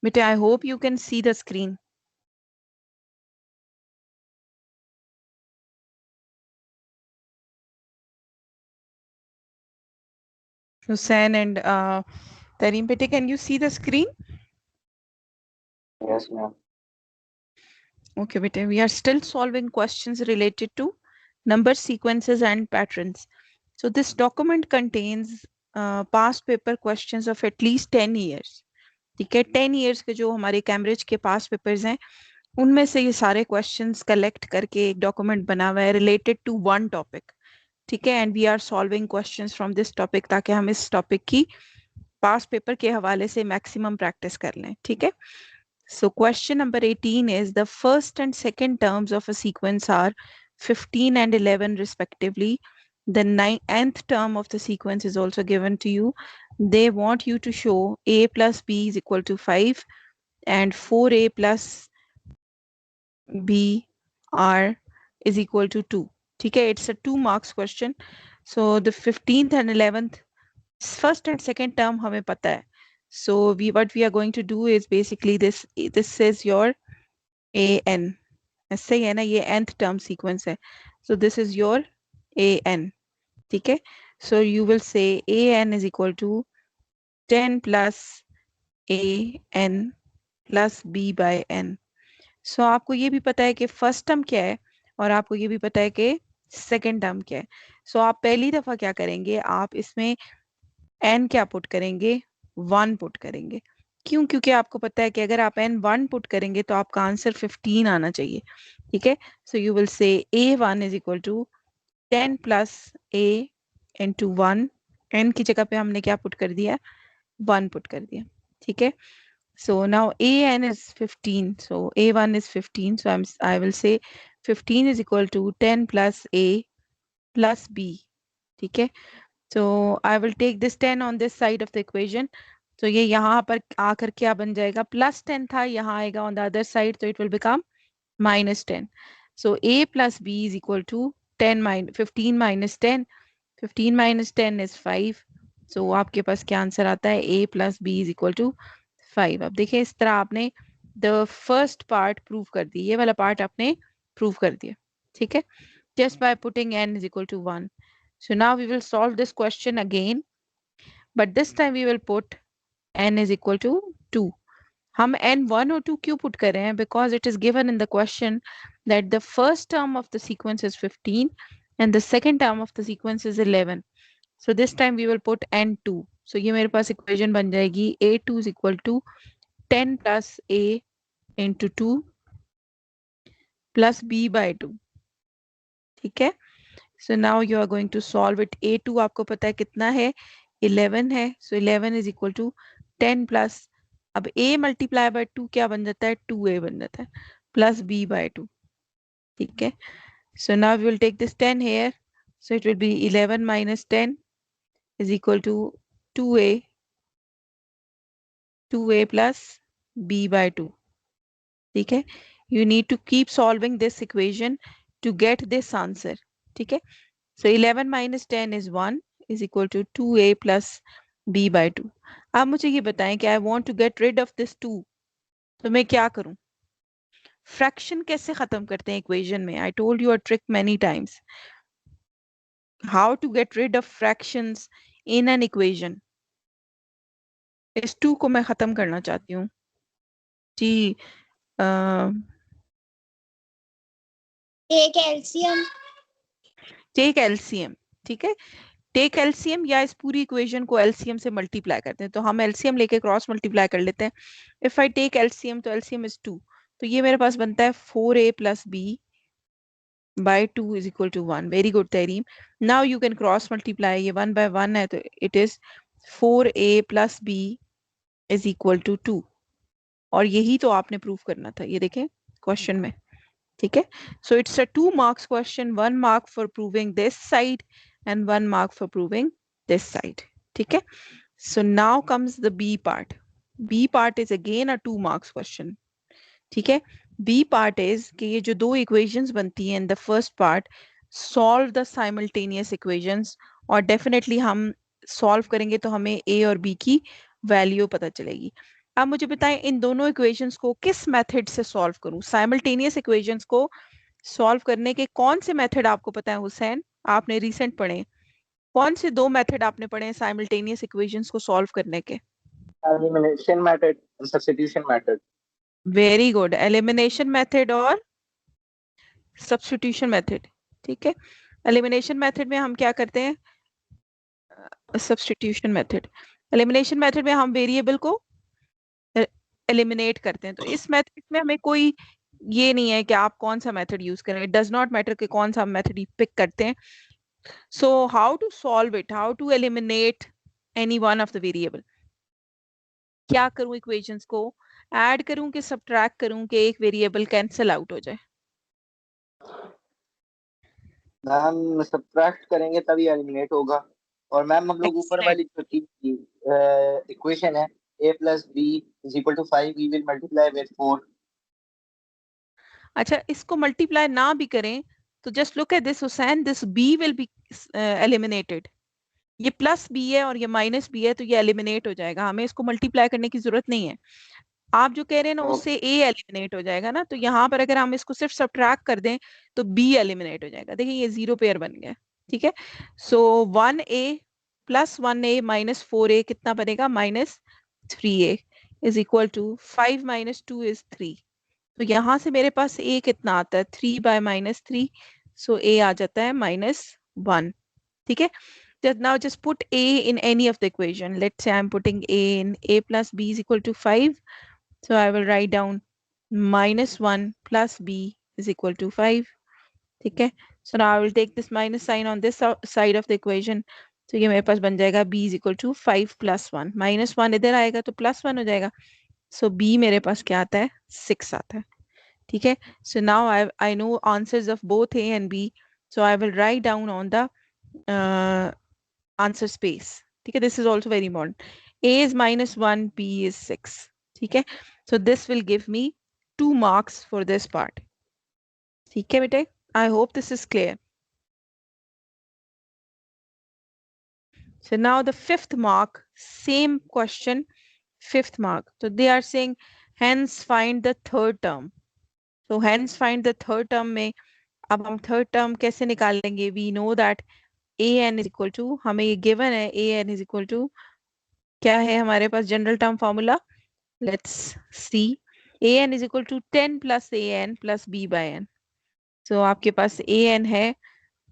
बेटे I hope you can see the screen. Hussein and Tareem bete, can you see the screen? Yes, ma'am. Okay bete, we are still solving questions related to number sequences and patterns. So this document contains past paper questions of at least 10 years. ठीक है, 10 years के जो हमारे Cambridge के पास papers हैं उनमें से ये सारे क्वेश्चंस कलेक्ट करके एक डॉक्यूमेंट बना हुआ है रिलेटेड टू वन टॉपिक. ठीक है, and we are solving questions from this topic ताकि हम इस टॉपिक की पास पेपर के हवाले से मैक्सिमम प्रैक्टिस कर लें. ठीक है, so question number 18 is the first and second terms of a sequence are 15 and 11 respectively. The nth term of the sequence is also given to you. They want you to show a plus b is equal to 5 and 4a plus b r is equal to 2. ठीक है, it's a 2 marks question. So the 15th and 11th first and second term हमें पता है. So what we are going to do is basically this is your an. ऐसे ही है ना, ये nth term sequence है. So this is your an. ठीक है, so you will say an is equal to 10 plus an plus b by n. So आपको ये भी पता है कि फर्स्ट टर्म क्या है और आपको ये भी पता है कि सेकेंड टर्म क्या है. So आप पहली दफा क्या करेंगे, आप इसमें n क्या पुट करेंगे, 1 पुट करेंगे. क्यों? क्योंकि आपको पता है कि अगर आप n 1 पुट करेंगे तो आपका आंसर 15 आना चाहिए. ठीक है, so you will say a1 is equal to 10 plus a into 1. n की जगह पे हमने क्या पुट कर दिया, 1 पुट कर दिया. ठीक है, so now an is 15, so a1 is 15, so I will say 15 is equal to 10 plus a plus b. ठीक है, so I will take this 10 on this side of the equation. So ये यहाँ पर आकर क्या बन जाएगा, प्लस 10 था, यहाँ आएगा on the other side, so it will become minus 10. So a plus b is equal to 15 minus 10. 15 minus 10 is 5. So आपके पास क्या आंसर आता है, a plus b is equal to 5. अब देखिए इस तरह आपने the first part prove कर दी, ये वाला part आपने prove कर दिया. ठीक है, just by putting n is equal to 1. So now we will solve this question again, but this time we will put n is equal to 2. हम n 1 और 2 क्यों put कर रहे हैं, because it is given in the question that the first term of the sequence is 15 and the second term of the sequence is 11. So this time we will put n2. So ये मेरे पास equation बन जाएगी a2 is equal to 10 plus a into 2 plus b by 2. ठीक है, so now you are going to solve it. a2 आपको पता है कितना है, 11 है. So 11 is equal to 10 plus, अब a multiply by 2 क्या बन जाता है, 2a बन जाता है, plus b by 2. ठीक है, so now we will take this 10 here, so it will be 11 minus 10 is equal to 2a plus b by 2. ठीक है, you need to keep solving this equation to get this answer. ठीक है, so 11 minus 10 is 1 is equal to 2a plus b by 2. आप मुझे ये बताएं कि I want to get rid of this 2, तो मैं क्या करूं, फ्रैक्शन कैसे खत्म करते हैं इक्वेशन में. I told you a trick many times how to get rid of fractions in an equation. इस 2 को मैं खत्म करना चाहती हूँ जी. Take LCM. Take LCM. ठीक है, टेक एलसीएम या इस पूरी इक्वेशन को एलसीएम से मल्टीप्लाई करते हैं. तो हम एलसीएम लेके क्रॉस मल्टीप्लाई कर लेते हैं. इफ आई टेक एलसीएम तो एलसीएम इज 2, तो ये मेरे पास बनता है 4a plus b by 2 is equal to 1. Very good Tahreem. Now you can cross multiply, ये 1 by 1 है तो it is 4a plus b is equal to 2. और यही तो आपने प्रूव करना था, ये देखें क्वेश्चन में. ठीक है, so it's a 2 marks question, 1 mark for proving this side and 1 mark for proving this side. ठीक है, so now comes the b part. b part is again a 2 marks question. ठीक है, b part is कि ये जो दो equations बनती हैं in the first part, solve the simultaneous equations, और definitely हम solve करेंगे तो हमें a और b की value पता चलेगी. अब मुझे बताएं इन दोनों इक्वेशंस को किस मेथड से सॉल्व करूं। साइमल्टेनियस इक्वेशंस को सॉल्व करने के कौन से मेथड आपको पता है हुसैन? आपने रिसेंट पढ़े, कौन से दो मेथड आपने पढ़े हैं साइमल्टेनियस इक्वेशंस को सॉल्व करने के? Elimination method, substitution method. Very good, elimination method और सब्स्टिट्यूशन मेथड। ठीक है, एलिमिनेशन मेथड में हम क्या करते हैं? Substitution method. एलिमिनेशन मेथड में हम वेरिएबल को एलिमिनेट करते हैं। तो इस मेथड में हमें कोई ये नहीं है कि आप कौन सा मेथड यूज करें, इट डज नॉट मैटर कि कौन सा मेथड पिक करते हैं। So how to solve it, how to eliminate any one of the variable? क्या करूं, इक्वेशंस को ऐड करूं कि सब्ट्रैक्ट करूं कि एक वेरिएबल कैंसिल आउट हो जाए? मैम सब्ट्रैक्ट करेंगे तभी एलिमिनेट होगा। और मैम हम लोग ऊपर Excellent. वाली जो थी इक्वेशन है a plus B is equal to 5, we will multiply with 4। अच्छा, इसको मल्टीप्लाई ना भी करें तो just look at this Hussain, this B will be eliminated. ये प्लस बी है और ये माइनस बी है, तो ये एलिमिनेट हो जाएगा, हमें इसको मल्टीप्लाई करने की जरूरत नहीं है। आप जो कह रहे हैं ना उससे ए एलिमिनेट हो जाएगा ना, तो यहाँ पर अगर हम इसको सिर्फ सब्ट्रैक्ट कर दें तो बी एलिमिनेट हो जाएगा। देखिए ये जीरो पेयर बन गया। ठीक है, सो 1a plus 1a minus 4a कितना बनेगा? Minus 3a is equal to 5 minus 2 is 3। तो यहाँ से मेरे पास a कितना आता है? 3 बाय माइनस 3, सो a आ जाता है -1। ठीक है, now just put a in any of the equation. Let's say I'm putting a in a plus b is equal to 5. So I will write down -1 plus b is equal to 5. ठीक है, so now I will take this minus sign on this side of the equation. तो ये मेरे पास बन जाएगा b is equal to 5 plus 1. -1 इधर आएगा तो +1 हो जाएगा, so b मेरे पास क्या आता है? 6 आता है। ठीक है, so now I know answers of both a and b, so I will write down on the answer space. ठीक है, this is also very important. a is -1, b is 6. ठीक है, so this will give me 2 marks for this part. ठीक है बेटे, I hope this is clear. So now the 5th mark, same question, 5th mark. So they are saying hence find the third term. So hence find the third term में अब हम third term कैसे निकालेंगे? We know that an is equal to, हमें ये given है an is equal to, क्या है हमारे पास general term formula? Let's see, an is equal to 10 plus an plus b by n. So आपके पास an है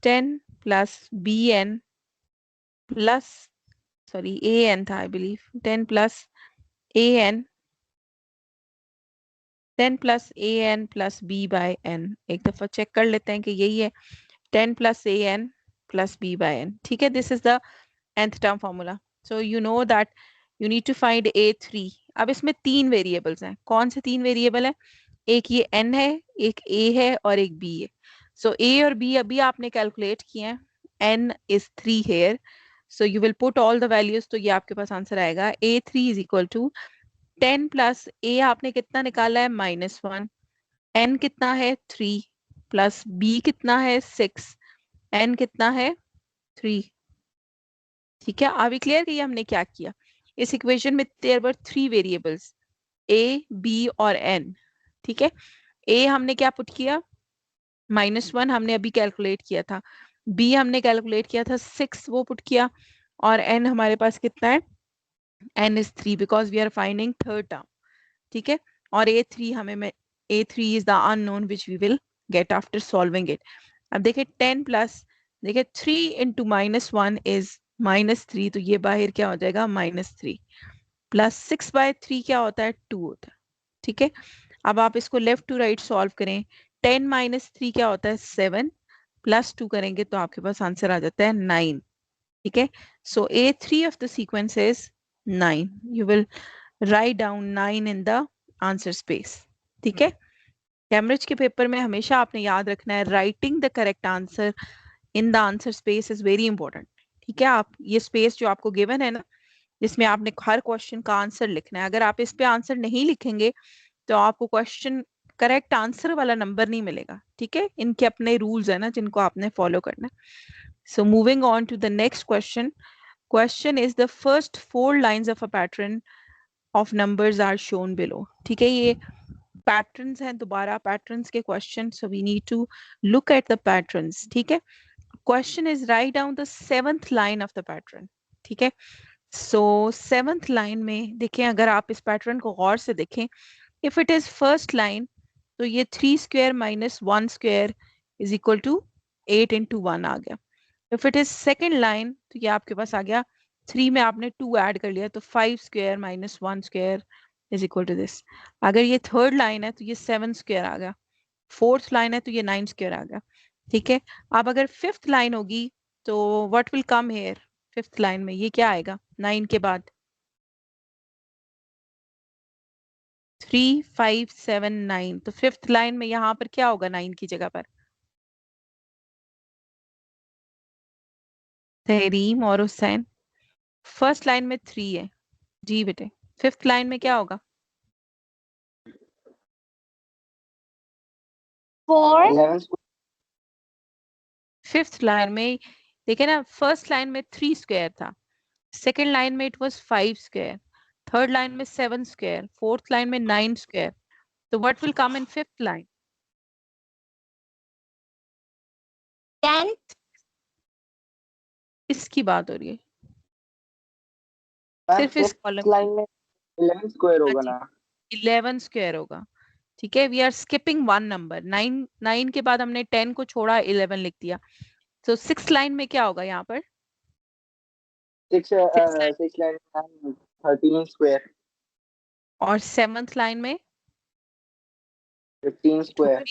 10 plus bn plus, sorry an था I believe, 10 plus an 10 plus an plus b by n. एक दफा check कर लेते हैं कि यही है 10 plus an plus b by n. ठीक है, this is the nth term formula. So you know that you need to find a3. अब इसमें 3 वेरिएबल्स हैं। कौन से 3 वेरिएबल है? एक ये n है, एक a है और एक b है। So a और b अभी आपने कैलकुलेट किए हैं, n is 3 here, so you will put all the values, तो ये आपके पास आंसर आएगा a3 is equal to 10 plus a आपने कितना निकाला है? -1, n कितना है? 3 प्लस b कितना है? 6, n कितना है? 3। ठीक है, आर वी क्लियर कि ये हमने क्या किया? इस इक्वेशन में there were 3 variables a b और n। ठीक है, a हमने क्या पुट किया? -1 हमने अभी कैलकुलेट किया था, b हमने कैलकुलेट किया था 6, वो पुट किया, और n हमारे पास कितना है? n is 3 because we are finding third term. ठीक है, और a3 हमें a3 is the unknown which we will get after solving it. अब देखिए 10 प्लस, देखिए 3 इंटू -1 इज -3, तो ये बाहर क्या हो जाएगा? -3 प्लस 6/3 क्या होता है? 2 होता है। ठीक है, अब आप इसको लेफ्ट टू राइट सॉल्व करें, 10 - 3 क्या होता है? 7 प्लस 2 करेंगे तो आपके पास आंसर आ जाता है 9। ठीक है, सो a3 of the sequence is 9। You will write down 9 in the answer space. ठीक है, कैम्ब्रिज के पेपर में हमेशा आपने याद रखना है writing the correct answer in the answer space is very important. ठीक है, आप ये स्पेस जो आपको गिवन है ना, जिसमें आपने हर क्वेश्चन का आंसर लिखना है, अगर आप इस पे आंसर नहीं लिखेंगे तो आपको क्वेश्चन करेक्ट आंसर वाला नंबर नहीं मिलेगा। ठीक है, इनके अपने रूल्स है ना जिनको आपने फॉलो करना है। So moving on to the next question. Question is the first 4 lines of a pattern of numbers are shown below. ठीक है, ये patterns हैं, दोबारा patterns के question, so we need to look at the patterns. ठीक है, question is write down the 7th line of the pattern. ठीक है, so 7th line में देखें, अगर आप इस pattern को गौर से देखें, if it is first line तो ये 3 square minus 1 square is equal to 8 into 1 आ गया. if it is second line तो ये आपके पास आ गया 3 में आपने 2 ऐड कर लिया तो 5 square minus 1 square is equal to this. अगर ये थर्ड लाइन है तो ये 7 square आ गया, फोर्थ लाइन है तो ये 9 square आ गया. ठीक है, अब अगर फिफ्थ लाइन होगी तो what will come here, fifth line में ये क्या आएगा 9 के बाद 3 5 7 9, तो फिफ्थ लाइन में यहाँ पर क्या होगा 9 की जगह पर? तहरीम और हुसैन, फर्स्ट लाइन में 3 है जी बेटे, फिफ्थ लाइन में क्या होगा? 4 11 फिफ्थ लाइन में देखे ना, फर्स्ट लाइन में 3 स्क्वायर था, सेकेंड लाइन में it was 5 square, third line में 7 स्क्वायर, फोर्थ लाइन में 9 स्क्वायर, तो what will come in fifth line? 10 इसकी बात हो रही है, मैम सिर्फ इस फिफ्थ कॉलम लाइन में 11 स्क्वायर होगा ना? 11 स्क्वायर होगा. ठीक है, we are skipping one number, 9 के बाद हमने 10 को छोड़ा, 11 लिख दिया. तो सिक्स लाइन में क्या होगा यहाँ पर? 6 लाइन में 13 स्क्वायर और सेवंथ लाइन में 15 स्क्वायर.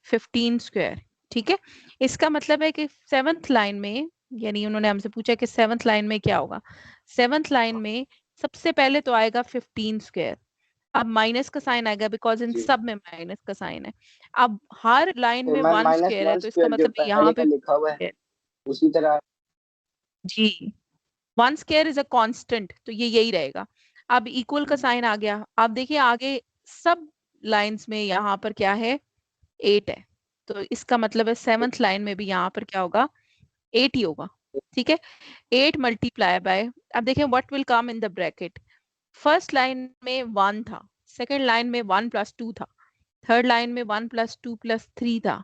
15 स्क्वायर. ठीक है, इसका मतलब है कि सेवंथ लाइन में, यानी उन्होंने हमसे पूछा कि सेवंथ लाइन में क्या होगा. सेवंथ लाइन में सबसे पहले तो आएगा 15 स्क्वायर. अब माइनस का साइन आएगा बिकॉज इन जी. सब में माइनस का साइन है. अब हर लाइन में मैम वन माइनस स्क्वायर है 1 तो इसका स्क्वायर जो मतलब यहाँ पहले पे का लिखा हुआ है उसी तरह. जी, one square is a constant, तो ये यही रहेगा. अब इक्वल का साइन आ गया. अब देखिए आगे सब लाइंस में यहाँ पर क्या है 8 है, तो इसका मतलब है सेवंथ लाइन में भी यहाँ पर क्या होगा 8 ही होगा. ठीक है, 8 मल्टीप्लाई बाय, अब देखिए what will come in the bracket. First line में 1 था, सेकेंड लाइन में 1 + 2 था, थर्ड लाइन में 1 + 2 + 3 था,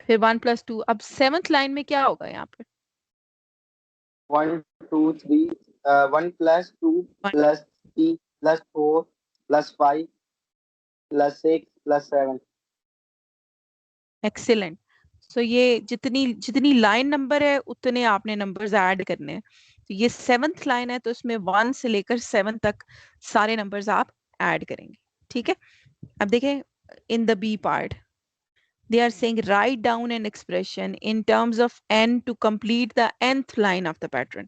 फिर 1 + 2. अब सेवंथ लाइन में क्या होगा यहाँ पर? 1 2 3 1 + 2 + 3 + 4 + 5 + 6 + 7. एक्सीलेंट. सो ये जितनी जितनी लाइन नंबर है उतने आपने नंबर्स ऐड करने हैं. तो ये सेवंथ लाइन है तो इसमें 1 से लेकर 7 तक सारे नंबर्स आप ऐड करेंगे. ठीक है, अब देखें in the B part they are saying write down an expression in terms of n to complete the nth line of the pattern.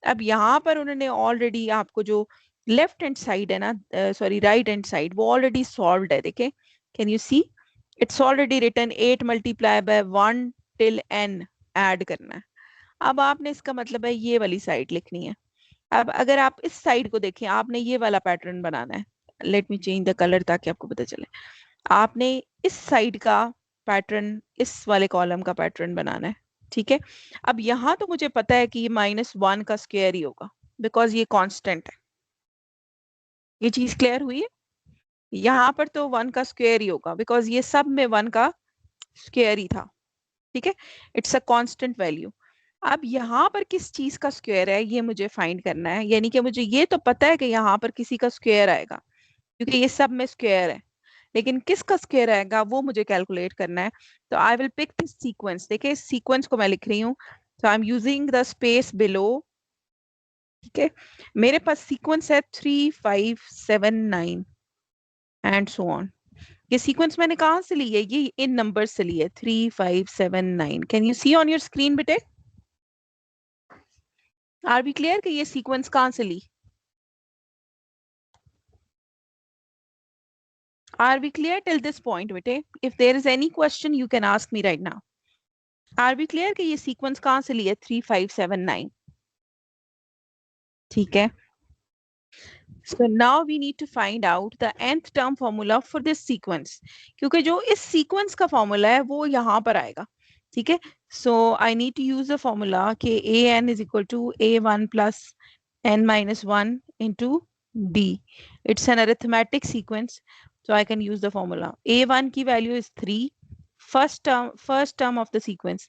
अब यहाँ पर उन्होंने ऑलरेडी आपको जो लेफ्ट हैंड साइड है ना, सॉरी राइट हैंड साइड, वो already solved है. देखें, can you see it's already written 8 multiply by 1 till n add करना है. अब आपने इसका मतलब है ये वाली साइड लिखनी है. अब अगर आप इस साइड को देखें, आपने ये वाला पैटर्न बनाना है. Let me change the colour ताकि आपको पता चले. आपने इस साइड का पैटर्न इस वाले कॉलम का पैटर्न बनाना है. ठीक है, अब यहाँ तो मुझे पता है कि ये -1 का स्क्वायर ही होगा बिकॉज ये कांस्टेंट है. ये चीज क्लियर हुई है? यहाँ पर तो 1 का स्क्वायर ही होगा बिकॉज ये सब में 1 का स्क्वायर ही था. ठीक है, इट्स अ कांस्टेंट वैल्यू. अब यहाँ पर किस चीज का स्क्वायर है ये मुझे फाइंड करना है, यानी कि मुझे ये तो पता है कि यहाँ पर किसी का स्क्वायर आएगा क्योंकि ये सब में स्क्वायर है, लेकिन किसका स्क्वायर आएगा वो मुझे कैलकुलेट करना है. तो I will pick this sequence. देखिए इस सीक्वेंस को मैं लिख रही हूँ, तो I am using the space below. ठीक है, मेरे पास सीक्वेंस है 3 5 7 9 एंड सो ऑन. ये सीक्वेंस मैंने कहाँ से ली है? ये इन नंबर से ली है 3 5 7 9. Can you see on your screen बेटे? आर बी क्लियर कि ये सीक्वेंस कहाँ से ली? Are we clear till this point बेटे? If there is any question you can ask me right now. Are we clear कि ये सीक्वेंस कहाँ से ली है 3 5 7 9? ठीक है, so now we need to find out the nth term formula for this sequence, क्योंकि जो इस सीक्वेंस का फॉर्मूला है वो यहाँ पर आएगा. ठीक है, so I need to use the formula कि an is equal to a1 plus n minus 1 into D. It's an arithmetic sequence, so I can use the formula. A1 की value is 3. First term of the sequence.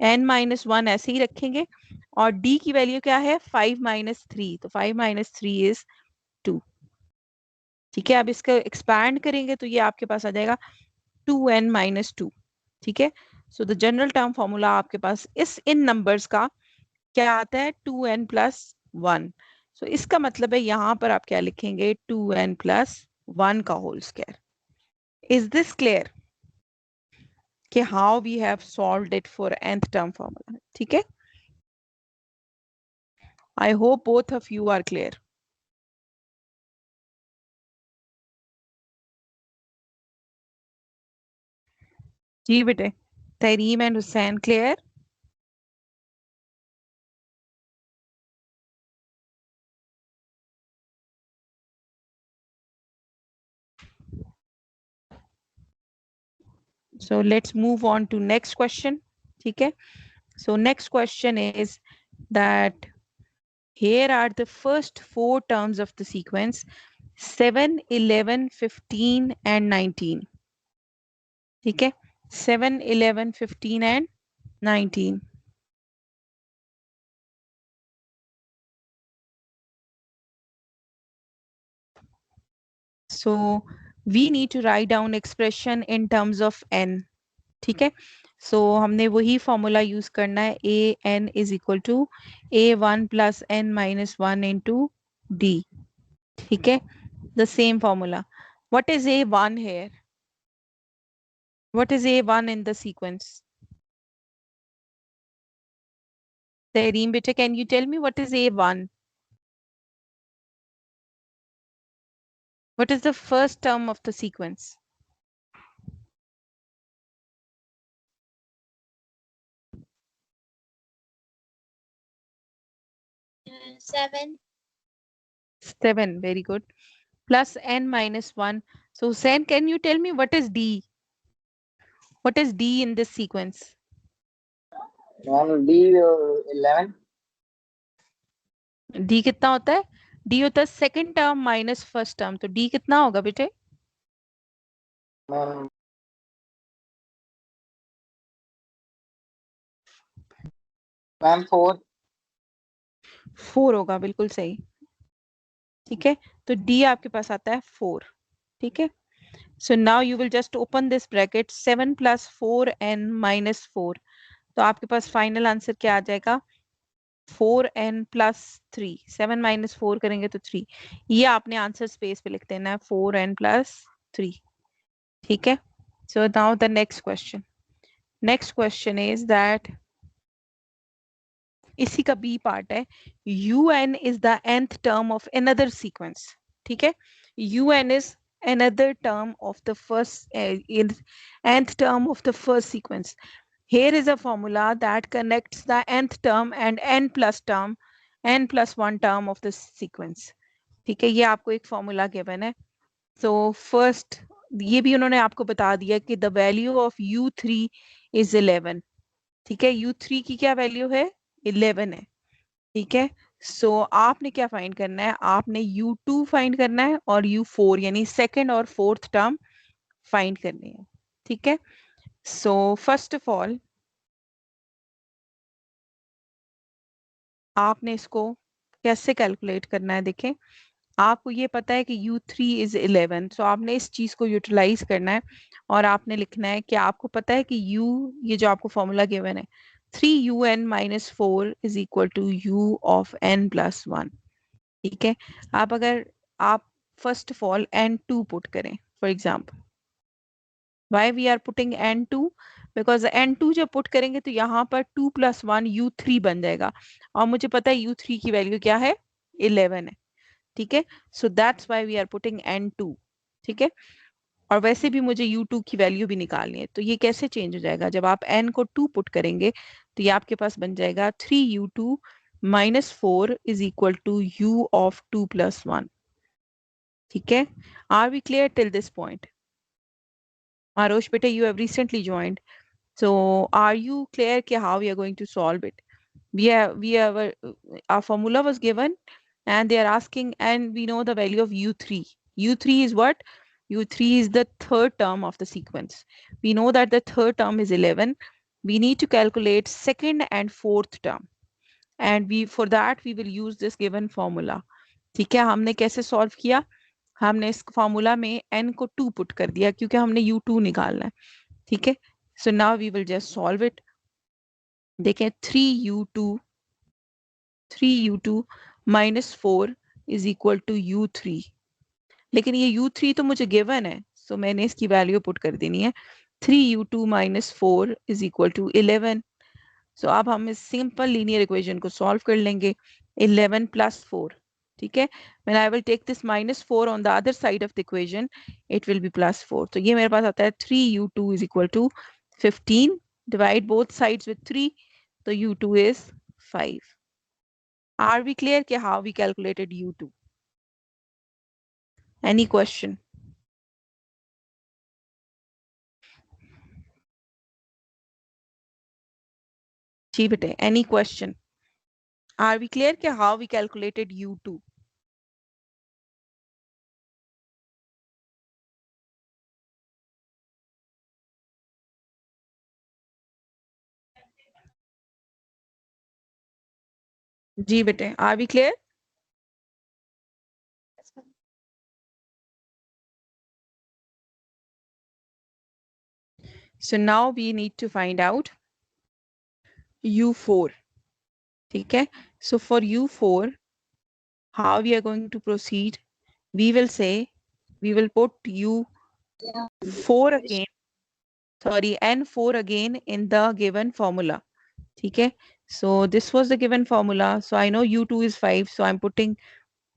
N minus 1 ऐसे ही रखेंगे और D की value क्या है 5 minus 3. तो 5 minus 3 is 2. ठीक है, अब इसका expand करेंगे तो ये आपके पास आ जाएगा 2n minus 2. ठीक है, so the general term formula आपके पास इन numbers का क्या आता है 2n plus 1. सो इसका मतलब है यहां पर आप क्या लिखेंगे 2n plus 1 का whole square. Is this clear कि how we have solved it for nth term formula? ठीक है, I hope both of you are clear. जी बेटे, Tareem and Hussain clear? So let's move on to next question. ठीक है, so next question is that here are the first 4 terms of the sequence 7, 11, 15 and 19. ठीक है, 7, 11, 15 and 19. So we need to write down expression in terms of n. ठीक है, so हमने वही formula use करना है a n is equal to a1 plus n minus 1 into d. ठीक है, the same formula. What is a1 here? What is a1 in the sequence? Tareem beta, can you tell me what is a1? What is the first term of the sequence? 7. 7, very good. Plus n minus 1. So Hussein, can you tell me what is d? What is d in this sequence? Ma'am, D 11. d कितना होता है? d होता है second term minus first term, तो d कितना होगा बेटे? Ma'am, ma'am 4. 4 होगा, बिल्कुल सही. ठीक है, तो d आपके पास आता है 4. ठीक है, so now you will just open this bracket 7 plus 4n minus 4. तो आपके पास फाइनल आंसर क्या आ जाएगा 4n plus 3. 7 minus 4 करेंगे तो 3. ये आपने आंसर स्पेस पे लिख देना है 4n plus 3. ठीक है, so now the next question is that इसी का बी पार्ट है un is the nth term of another sequence. ठीक है, un is another term of the first nth term of the first sequence. Here is a formula that connects the nth term and n plus 1 term of the sequence. ठीक है, ये आपको एक formula given है. so first ये भी उन्होंने आपको बता दिया कि the value of u3 is 11. ठीक है, u3 की क्या वैल्यू है 11 है. ठीक है, सो आपने क्या फाइंड करना है, आपने u2 फाइंड करना है और u4 यानी सेकंड और फोर्थ टर्म फाइंड करनी है. ठीक है, सो फर्स्ट ऑफ ऑल आपने इसको कैसे कैलकुलेट करना है. देखें, आपको ये पता है कि u3 is 11, सो आपने इस चीज को यूटिलाइज करना है और आपने लिखना है कि आपको पता है कि ये जो आपको फॉर्मूला गिवन है 3un minus 4 is equal to u of n plus 1. ठीक है, अगर आप first of all n2 put करें, for example why we are putting n2 because n2 जब पुट करेंगे तो यहाँ पर 2 plus 1 u3 बन जाएगा और मुझे पता है u3 की वैल्यू क्या है 11 है. ठीक है, so that's why we are putting n2. ठीक है, और वैसे भी मुझे u2 की वैल्यू भी निकालनी है, तो ये कैसे चेंज हो जाएगा जब आप n को 2 पुट करेंगे तो ये आपके पास बन जाएगा 3u2 minus 4 is equal to u of 2 plus 1. ठीक है, are we clear till this point? Arosh beta, you have recently joined, so are you clear कि how we are going to solve it? We have our formula was given and they are asking, and we know the value of u3. U3 is what? U3 is the third term of the sequence. We know that the third term is 11. We need to calculate second and fourth term, and we for that we will use this given formula. ठीक है, हमने कैसे solve किया? हमने इस formula में n को 2 put कर दिया क्योंकि हमने u2 निकालना है. ठीक है, so now we will just solve it. देखें 3u2 minus 4 is equal to u3. लेकिन ये u3 तो मुझे गिवन है, सो मैंने इसकी वैल्यू पुट कर देनी है. 3u2 minus 4 is equal to 11. सो अब हम इस सिंपल लीनियर इक्वेशन को सॉल्व कर लेंगे. 11 plus 4. ठीक है, when I will take this minus 4 on the other side of the equation, it will be plus 4. तो ये मेरे पास आता है 3u2 is equal to 15. Divide both sides with 3, तो u2 is 5. Are we clear कि how we calculated u2? Any question? जी बेटे, any question? Are we clear कि how we calculated u2? जी बेटे, are we clear? So now we need to find out u4. ठीक है, so for u4, how we are going to proceed? We will say, we will put u4 again, sorry, n4 again in the given formula. ठीक है, so this was the given formula, so I know u2 is 5, so I'm putting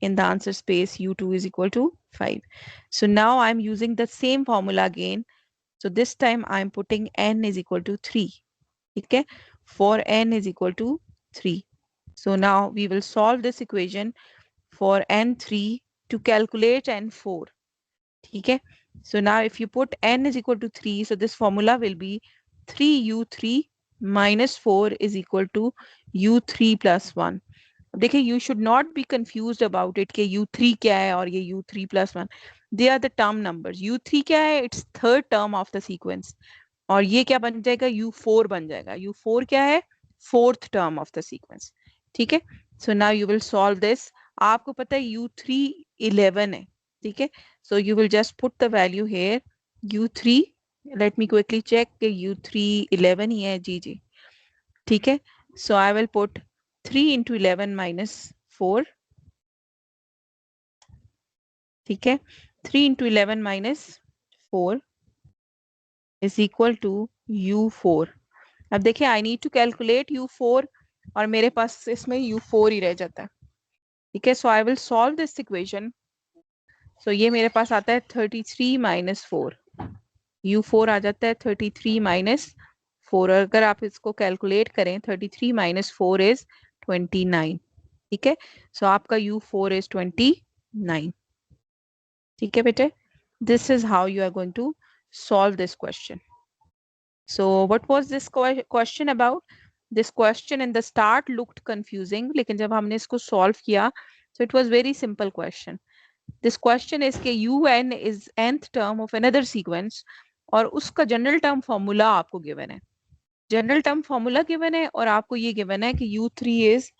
in the answer space u2 is equal to 5. So now I'm using the same formula again. So this time I'm putting n is equal to 3. Okay, for n is equal to 3. So now we will solve this equation for n3 to calculate n4. Okay, so now if you put n is equal to 3, so this formula will be 3u3 minus 4 is equal to u3 plus 1. देखिए, you should not be confused about it कि u3 क्या है और ये u3 plus 1. They are the term numbers. u3 क्या है? It's third term of the sequence. और ये क्या बन जाएगा? u4 बन जाएगा. u4 क्या है? Fourth term of the sequence. ठीक है? So now you will solve this. आपको पता है u3 11 है. ठीक है? So you will just put the value here. u3, let me quickly check कि u3 11 ही है. जी जी, ठीक है. So I will put 3 into 11 minus 4. ठीक है, 3 into 11 minus 4 is equal to u4. अब देखिए, I need to calculate u4 और मेरे पास इसमें u4 ही रह जाता है. ठीक है, so I will solve this equation. So ये मेरे पास आता है 33 minus 4. u4 आ जाता है 33 minus 4. अगर आप इसको कैलकुलेट करें, 33 minus 4 is 29. ठीक है, so आपका u4 is 29. ठीक है बेटे, this is how you are going to solve this question. So what was this question about? This question in the start looked confusing, लेकिन जब हमने इसको solve किया, so it was very simple question. This question is कि un is nth term of another sequence और उसका general term formula आपको given है. General term formula given है और आपको ये given है कि u3 is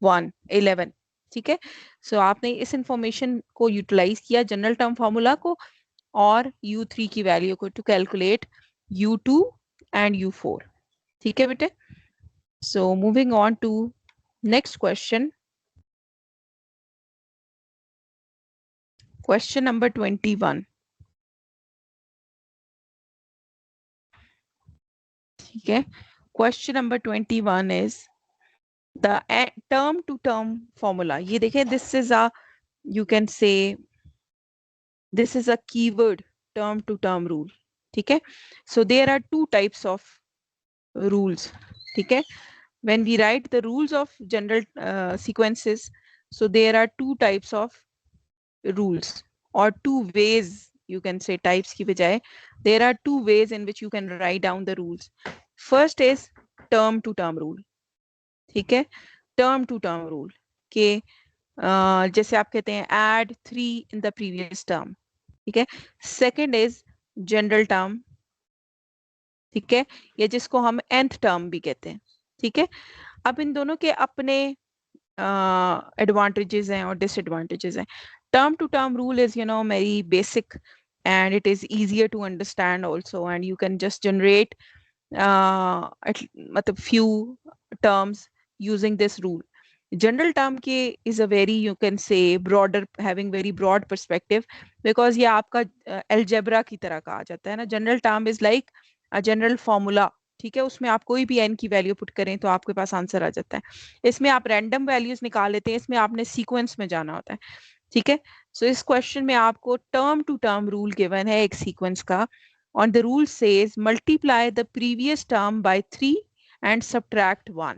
11. ठीक है, so आपने इस information को utilize किया general term formula को और u3 की value को to calculate u2 and u4. ठीक है बेटे, so moving on to next question. Question number 21. ठीक है, question number 21 is the term to term formula. ये देखें, this is a, you can say this is a keyword term to term rule. ठीक है, so there are two types of rules. ठीक है, when we write the rules of general sequences, so there are two types of rules or two ways, you can say types की बजाय, there are two ways in which you can write down the rules. First is term to term rule. ठीक है, term to term rule के जैसे आप कहते हैं add 3 in the previous term, ठीक है. सेकंड इज जनरल टर्म, ठीक है, या जिसको हम nth टर्म भी कहते हैं, ठीक है. अब इन दोनों के अपने एडवांटेजेस हैं और डिसएडवांटेजेस हैं. Term to term rule is very basic and it is easier to understand also, and you can just generate मतलब few terms using this rule. General term के is a very, you can say, broader, having very broad perspective, because ये आपका algebra की तरह का आ जाता है ना. General term is like a general formula, ठीक है. उसमें आप कोई भी n की वैल्यू पुट करें तो आपके पास आंसर आ जाता है. इसमें आप रैंडम वैल्यूज निकाल लेते हैं, इसमें आपने सीक्वेंस में जाना होता है, ठीक है. सो इस क्वेश्चन में आपको term to term rule given है एक सीक्वेंस का. On the rule says multiply the previous term by 3 and subtract 1.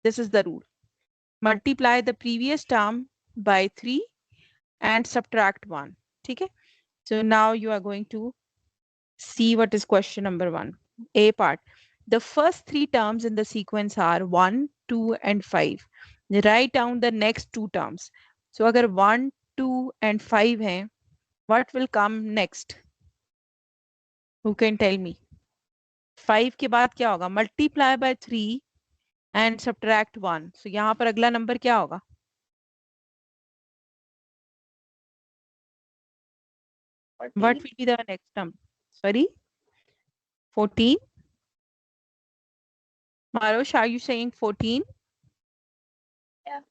This is the rule. Multiply the previous term by 3 and subtract 1, ठीक है. So now you are going to see what is question number 1. A part. The first 3 terms in the sequence are 1, 2 and 5. Write down the next 2 terms. So अगर 1, 2 and 5 हैं, what will come next? Who can tell me? 5 के बाद क्या होगा? Multiply by 3 and subtract 1. So यहाँ पर अगला number क्या होगा? What will be the next term? Sorry? 14? Marosh, are you saying 14? Yeah.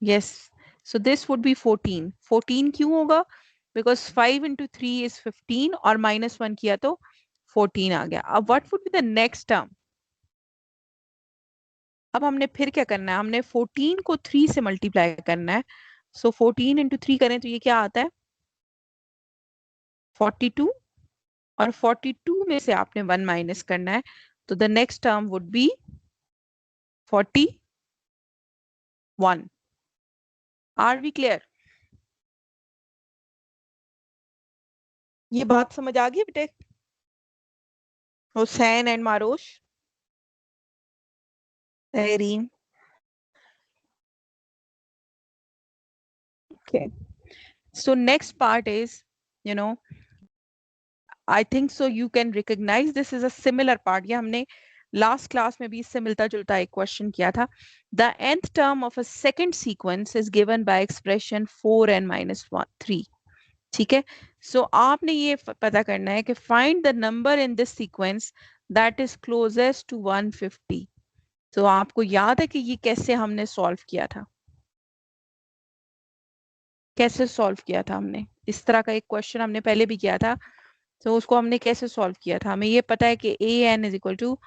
Yes. So this would be 14. 14 क्यों होगा? Because 5 into 3 is 15 और minus 1 किया तो 14 आ गया. अब what would be the next term? अब हमने फिर क्या करना है? हमने 14 को 3 से मल्टीप्लाई करना है. So 14 into 3 करें तो ये क्या आता है? 42. और 42 में से आपने 1 माइनस करना है, तो the next term would be 41. Are we clear? ये बात समझ आ गई बेटे? Hussain and Marosh, Tahreen. Okay. So next part is, I think so you can recognize this is a similar part. ये हमने last class में भी इससे मिलता जुलता एक question किया था. The nth term of a second sequence is given by expression 4n minus 3. ठीक है. So आपने ये पता करना है कि find the number in this sequence that is closest to 150. तो आपको याद है कि ये कैसे हमने solve किया था? कैसे सॉल्व किया था हमने? इस तरह का एक क्वेश्चन हमने पहले भी किया था, तो उसको हमने कैसे सॉल्व किया था? हमें ये पता है कि an is equal to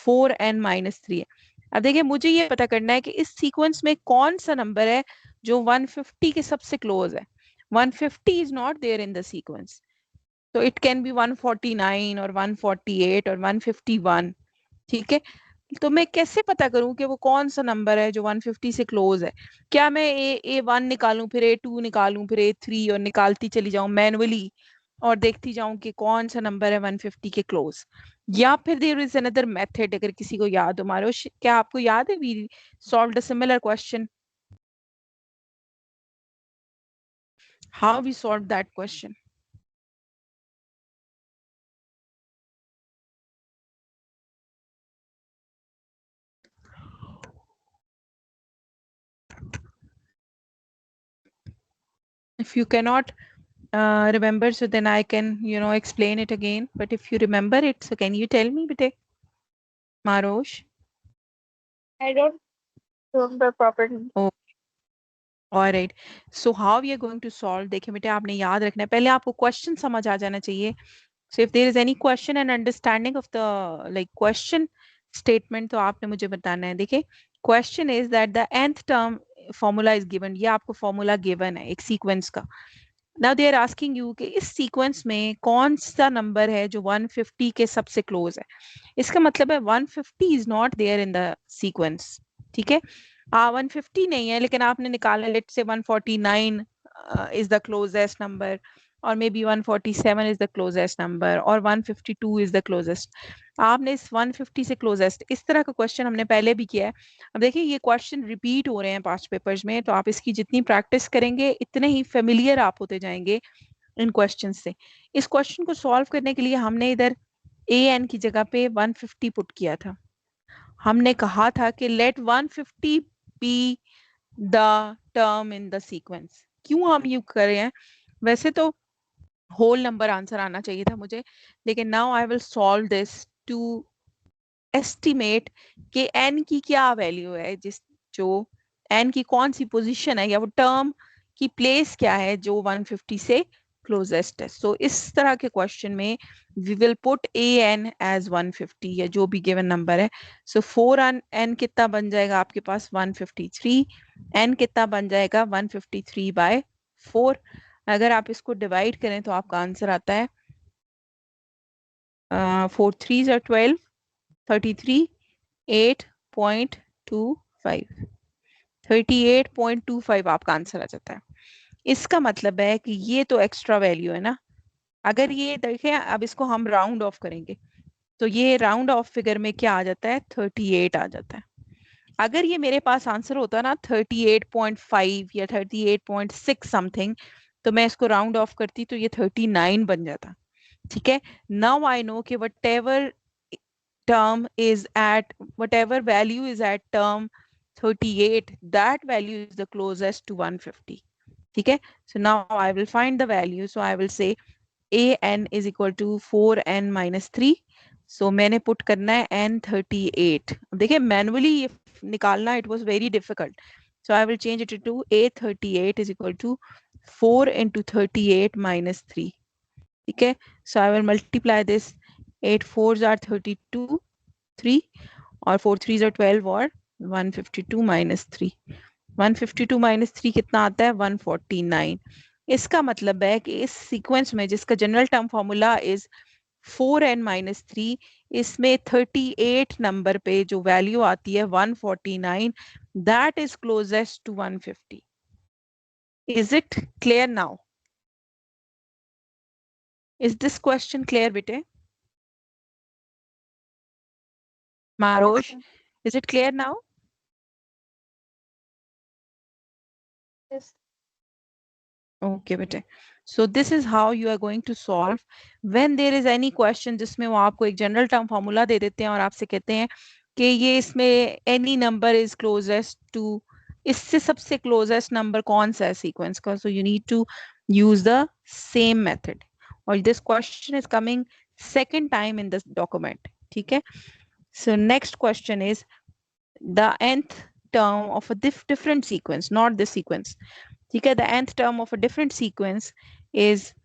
4n minus 3 है. अब देखिए, मुझे ये पता करना है कि इस सीक्वेंस में कौन सा नंबर है जो 150 के सबसे क्लोज है. 150 is not there in the sequence, तो इट कैन बी 149 और 148 और 151, ठीक है. तो मैं कैसे पता करूं कि वो कौन सा नंबर है जो 150 से क्लोज है? क्या मैं A1 निकालूं, फिर A2 निकालूं, फिर A3 और निकालती चली जाऊं मैनुअली और देखती जाऊं कि कौन सा नंबर है 150 के क्लोज? या फिर देयर इज अनदर मेथड, अगर किसी को याद हो. मारोश, क्या आपको याद है we solved a similar question? How we solve that question? If you cannot remember, so then I can explain it again. But if you remember it, so can you tell me, bete? Marosh? I don't remember properly. Oh, all right. So how we are going to solve? देखिए बेटे, आपने याद रखना है, पहले आपको question समझ आ जाना चाहिए. So if there is any question and understanding of the like question statement, तो आपने मुझे बताना है. देखिए, question is that the nth term formula is given. ये आपको formula given है एक sequence का. Now they are asking you कि इस sequence में कौन सा नंबर है जो 150 के सबसे क्लोज है. इसका मतलब है 150 is not there in the sequence, ठीक है. 150 नहीं है, लेकिन आपने निकाला, let's say 149 is the closest number, or maybe 147 is the closest number or 152 is the closest. आपने इस 150 से closest इस तरह का क्वेश्चन हमने पहले भी किया है. अब देखिए ये क्वेश्चन रिपीट हो रहे हैं पास्ट पेपर्स में, तो आप इसकी जितनी प्रैक्टिस करेंगे इतने ही फेमिलियर आप होते जाएंगे इन क्वेश्चन से. इस क्वेश्चन को सॉल्व करने के लिए हमने इधर ए एन की जगह पे 150 पुट किया था. हमने कहा था कि let 150 be the term in the sequence. क्यों हम यू कर रहे हैं? वैसे तो होल नंबर आंसर आना चाहिए था मुझे, लेकिन now I will solve this to estimate कि n की क्या वैल्यू है, जिस जो n की कौन सी पोजीशन है या वो टर्म की प्लेस क्या है जो 150 से क्लोजेस्ट है. सो इस तरह के क्वेश्चन में we will put a n as 150 या जो भी गिवन नंबर है. सो 4 n कितना बन जाएगा आपके पास? 153. n कितना बन जाएगा? 153 बाय 4. अगर आप इसको डिवाइड करें तो आपका आंसर आता है 4 3s are 12, 33, 8.25. 38.25 आपका आंसर आ जाता है. इसका मतलब है कि ये तो एक्स्ट्रा वैल्यू है ना. अगर ये देखें, अब इसको हम राउंड ऑफ करेंगे तो ये राउंड ऑफ फिगर में क्या आ जाता है? 38 आ जाता है. अगर ये मेरे पास आंसर होता ना 38.5 या 38.6 समथिंग, तो मैं इसको राउंड ऑफ करती तो ये 39 बन जाता. ठीक है. नाउ आई नो कि whatever value is at term 38, that value is the closest to 150. ठीक है. So now I will find the value. So I will say an is equal to 4n minus 3. So मैंने put करना है n 38. देखिए manually ये निकालना it was very difficult. So I will change it to a 38 is equal to 4 into 38 minus 3. ठीक है. So I will multiply this. 8 4s are 32, 3 और 4 3s are 12 और 152 minus 3. 152 minus 3 कितना आता है? 149. इसका मतलब है कि इस सीक्वेंस में जिसका general term formula is 4n minus 3, इसमें 38 नंबर पे जो वैल्यू आती है 149, that is closest to 150. Is it clear now? Is this question clear बेटे? Marosh, is it clear now? Yes. Okay, bete. So this is how you are going to solve when there is any question जिसमें वो आपको एक general term formula दे देते हैं और आपसे कहते हैं कि ये इसमें any number is closest to, इससे सबसे closest number कौन सा है सीक्वेंस का. So you need to use the same method. और this question is coming second time in this document. ठीक है. So next question is the nth term of a different sequence, not this sequence. ठीक है. The nth term of a different sequence is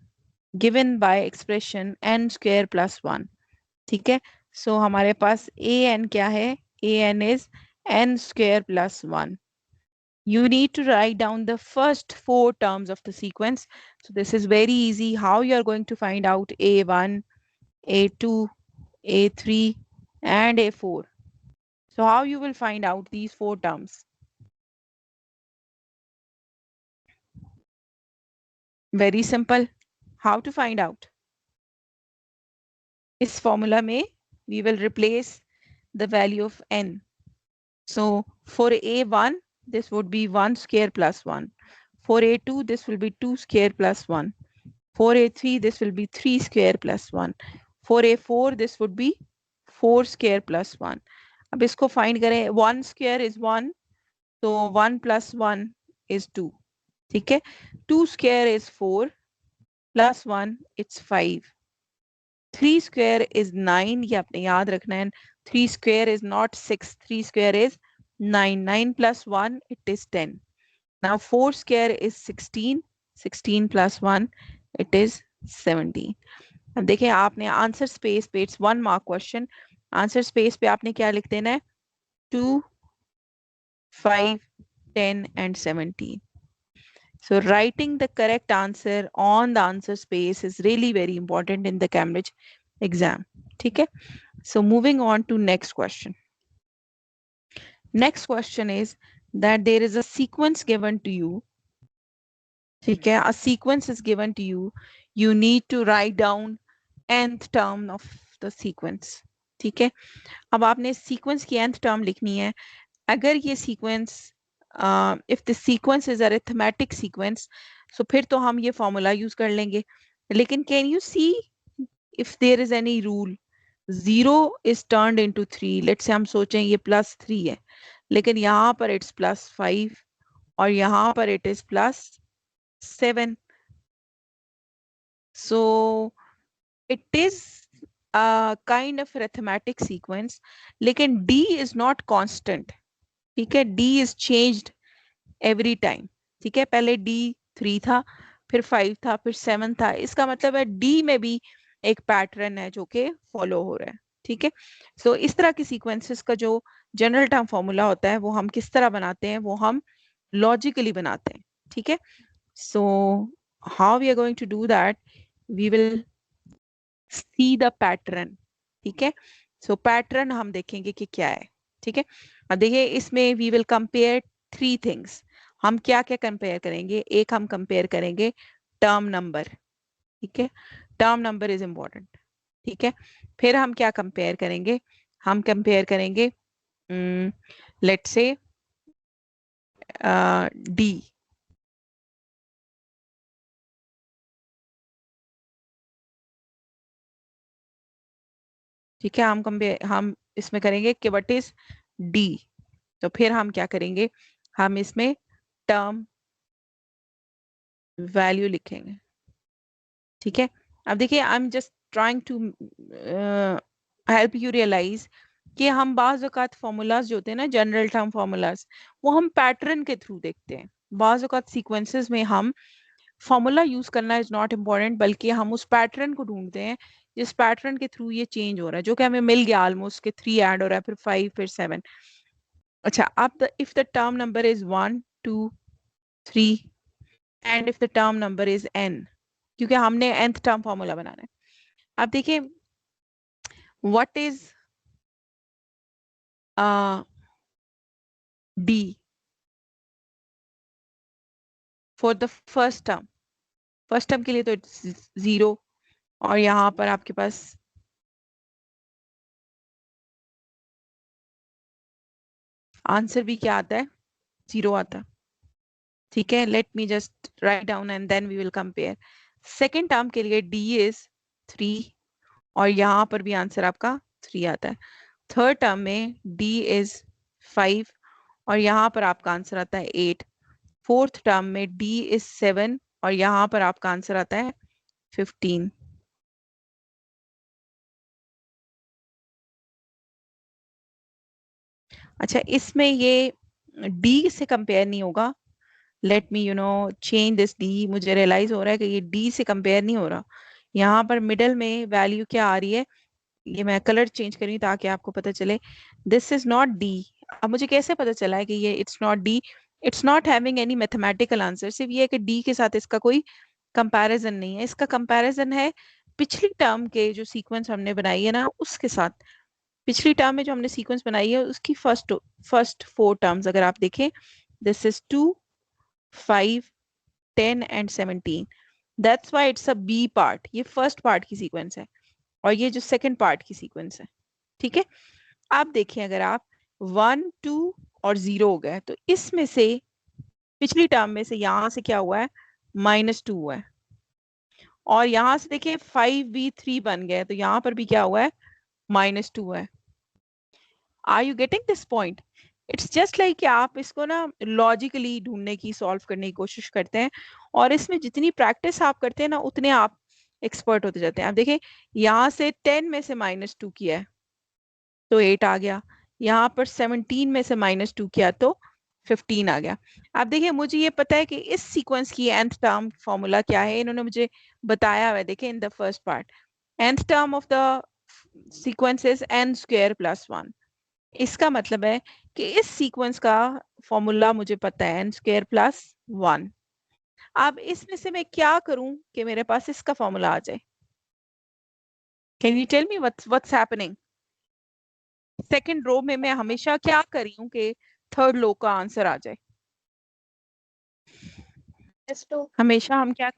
given by expression n square plus 1. ठीक है. So हमारे पास an क्या है? An is n square plus 1. You need to write down the first 4 terms of the sequence. So this is very easy. How you are going to find out a1, a2, a3 and a4. So how you will find out these 4 terms? Very simple. How to find out? इस formula में we will replace the value of n. So for a1, this would be 1 square plus 1. For a2, this will be 2 square plus 1. For a3, this will be 3 square plus 1. For a4, this would be 4 square plus 1. अब इसको find करें. 1 square is 1. So 1 plus 1 is 2. ठीक है. 2 square is 4. Plus 1, it's 5. 3 square is 9. ये आपने याद रखना है. 3 square is not 6. 3 square is 9. 9 plus 1, it is 10. Now 4 square is 16. 16 plus 1, it is 17. अब देखिए आपने आंसर स्पेस पे, it's 1 mark question, answer space पे आपने क्या लिख देना है? 2, 5, 10 and 17. So writing the correct answer on the answer space is really very important in the Cambridge exam. ठीक है. So moving on to next question. Next question is that there is a sequence given to you. ठीक है. A sequence is given to you. you need to write down nth term of the sequence. ठीक है, अब आपने sequence की nth term लिखनी है. अगर ये sequence if the sequence is arithmetic sequence, so फिर तो हम ये फॉर्मूला यूज कर लेंगे. लेकिन can you see if there is any rule? 0 is turned into 3. Let's say हम सोचें ये +3 है, लेकिन यहाँ पर इट्स +5 और यहाँ पर it is +7. So it is a kind of arithmetic sequence, लेकिन d is not constant. ठीक है, d is changed every time. ठीक है, पहले d 3 था, फिर 5 था, फिर 7 था. इसका मतलब है d में भी एक पैटर्न है जो कि फॉलो हो रहा है. ठीक है, सो इस तरह की सीक्वेंसेस का जो जनरल टर्म फॉर्मूला होता है वो हम किस तरह बनाते हैं, वो हम लॉजिकली बनाते हैं. ठीक है, so how we are going to do that, we will see the pattern. ठीक है, सो पैटर्न हम देखेंगे कि क्या है. ठीक है, अब देखिए इसमें वी विल कंपेयर 3 थिंग्स. हम क्या क्या कंपेयर करेंगे? एक हम कंपेयर करेंगे टर्म नंबर. ठीक है, टर्म नंबर इज इंपॉर्टेंट. ठीक है, फिर हम क्या कंपेयर करेंगे? हम कंपेयर करेंगे लेट्स से डी. ठीक है, हम इसमें करेंगे कि व्हाट इज डी. तो फिर हम क्या करेंगे? हम इसमें टर्म वैल्यू लिखेंगे. ठीक है, अब देखिए I am just trying to help you realize कि हम बाज़ औक़ात फॉर्मूलाज जो होते हैं ना, जनरल टर्म फॉर्मूलाज, वो हम पैटर्न के थ्रू देखते हैं. बाज़ औक़ात सीक्वेंसेस में हम फॉर्मूला यूज करना इज नॉट इम्पॉर्टेंट, बल्कि हम उस पैटर्न को ढूंढते हैं जिस पैटर्न के थ्रू ये चेंज हो रहा है, जो कि हमें मिल गया ऑलमोस्ट के 3 ऐड हो रहा है, फिर 5, फिर 7. अच्छा, अब if the term number is 1 2 3 and if the term number is n, क्योंकि हमने nth टर्म फॉर्मूला बनाना है. अब देखिए what is d for the first term. First term के लिए तो इट्स 0 और यहाँ पर आपके पास आंसर भी क्या आता है? 0 आता है. ठीक है, let me just write down and then we will compare. Second term के लिए d इज 3 और यहाँ पर भी आंसर आपका 3 आता है. थर्ड टर्म में d इज 5 और यहाँ पर आपका आंसर आता है 8. फोर्थ टर्म में d इज 7 और यहाँ पर आपका आंसर आता है 15. अच्छा, इसमें ये d से कंपेयर नहीं होगा. Let me change this d. मुझे रियलाइज हो रहा है कि ये d से कंपेयर नहीं हो रहा. यहाँ पर मिडल में वैल्यू क्या आ रही है, ये मैं कलर चेंज करी ताकि आपको पता चले. This is not d. अब मुझे कैसे पता चला है कि ये it's not d? It's not having any mathematical answer. सिर्फ ये है कि d के साथ इसका कोई कंपैरिजन नहीं है. इसका कंपैरिजन है पिछली टर्म के जो सीक्वेंस हमने बनाई है ना उसके साथ. पिछली टर्म में जो हमने सीक्वेंस बनाई है उसकी फर्स्ट 4 टर्म्स अगर आप देखें, this is 2 5 10 and 17. That's why it's a B part. ये फर्स्ट पार्ट की सीक्वेंस है और ये जो सेकंड पार्ट की सीक्वेंस है. ठीक है, आप देखें अगर आप 1 2 और 0 हो गए तो इसमें से पिछली टर्म में से यहां से क्या हुआ है? -2 हुआ है. और यहां से देखिए 5 भी 3 बन गए तो यहाँ पर भी क्या हुआ है? -2 है. Are you getting this point? It's just like कि आप इसको ना लॉजिकली ढूंढने की, सॉल्व करने की कोशिश करते हैं और इसमें जितनी प्रैक्टिस आप करते हैं ना उतने आप एक्सपर्ट होते जाते हैं. आप देखिए यहाँ से 10 में से -2 किया है तो 8 आ गया. यहाँ पर 17 में से -2 किया तो 15 आ गया. आप देखिए मुझे ये पता है कि इस सीक्वेंस की nth टर्म फॉर्मूला क्या है. इन्होंने मुझे बताया हुआ है. देखिए in the first part nth term of the sequence is n² + 1. इसका मतलब है कि इस सीक्वेंस का फॉर्मूला मुझे पता है n² + 1. अब इसमें से मैं क्या करूं कि मेरे पास इसका फॉर्मूला आ जाए? Can you tell me what's happening? Second row में मैं हमेशा क्या कर रही हूँ कि थर्ड रो का आंसर आ जाए. S2. हमेशा हम क्या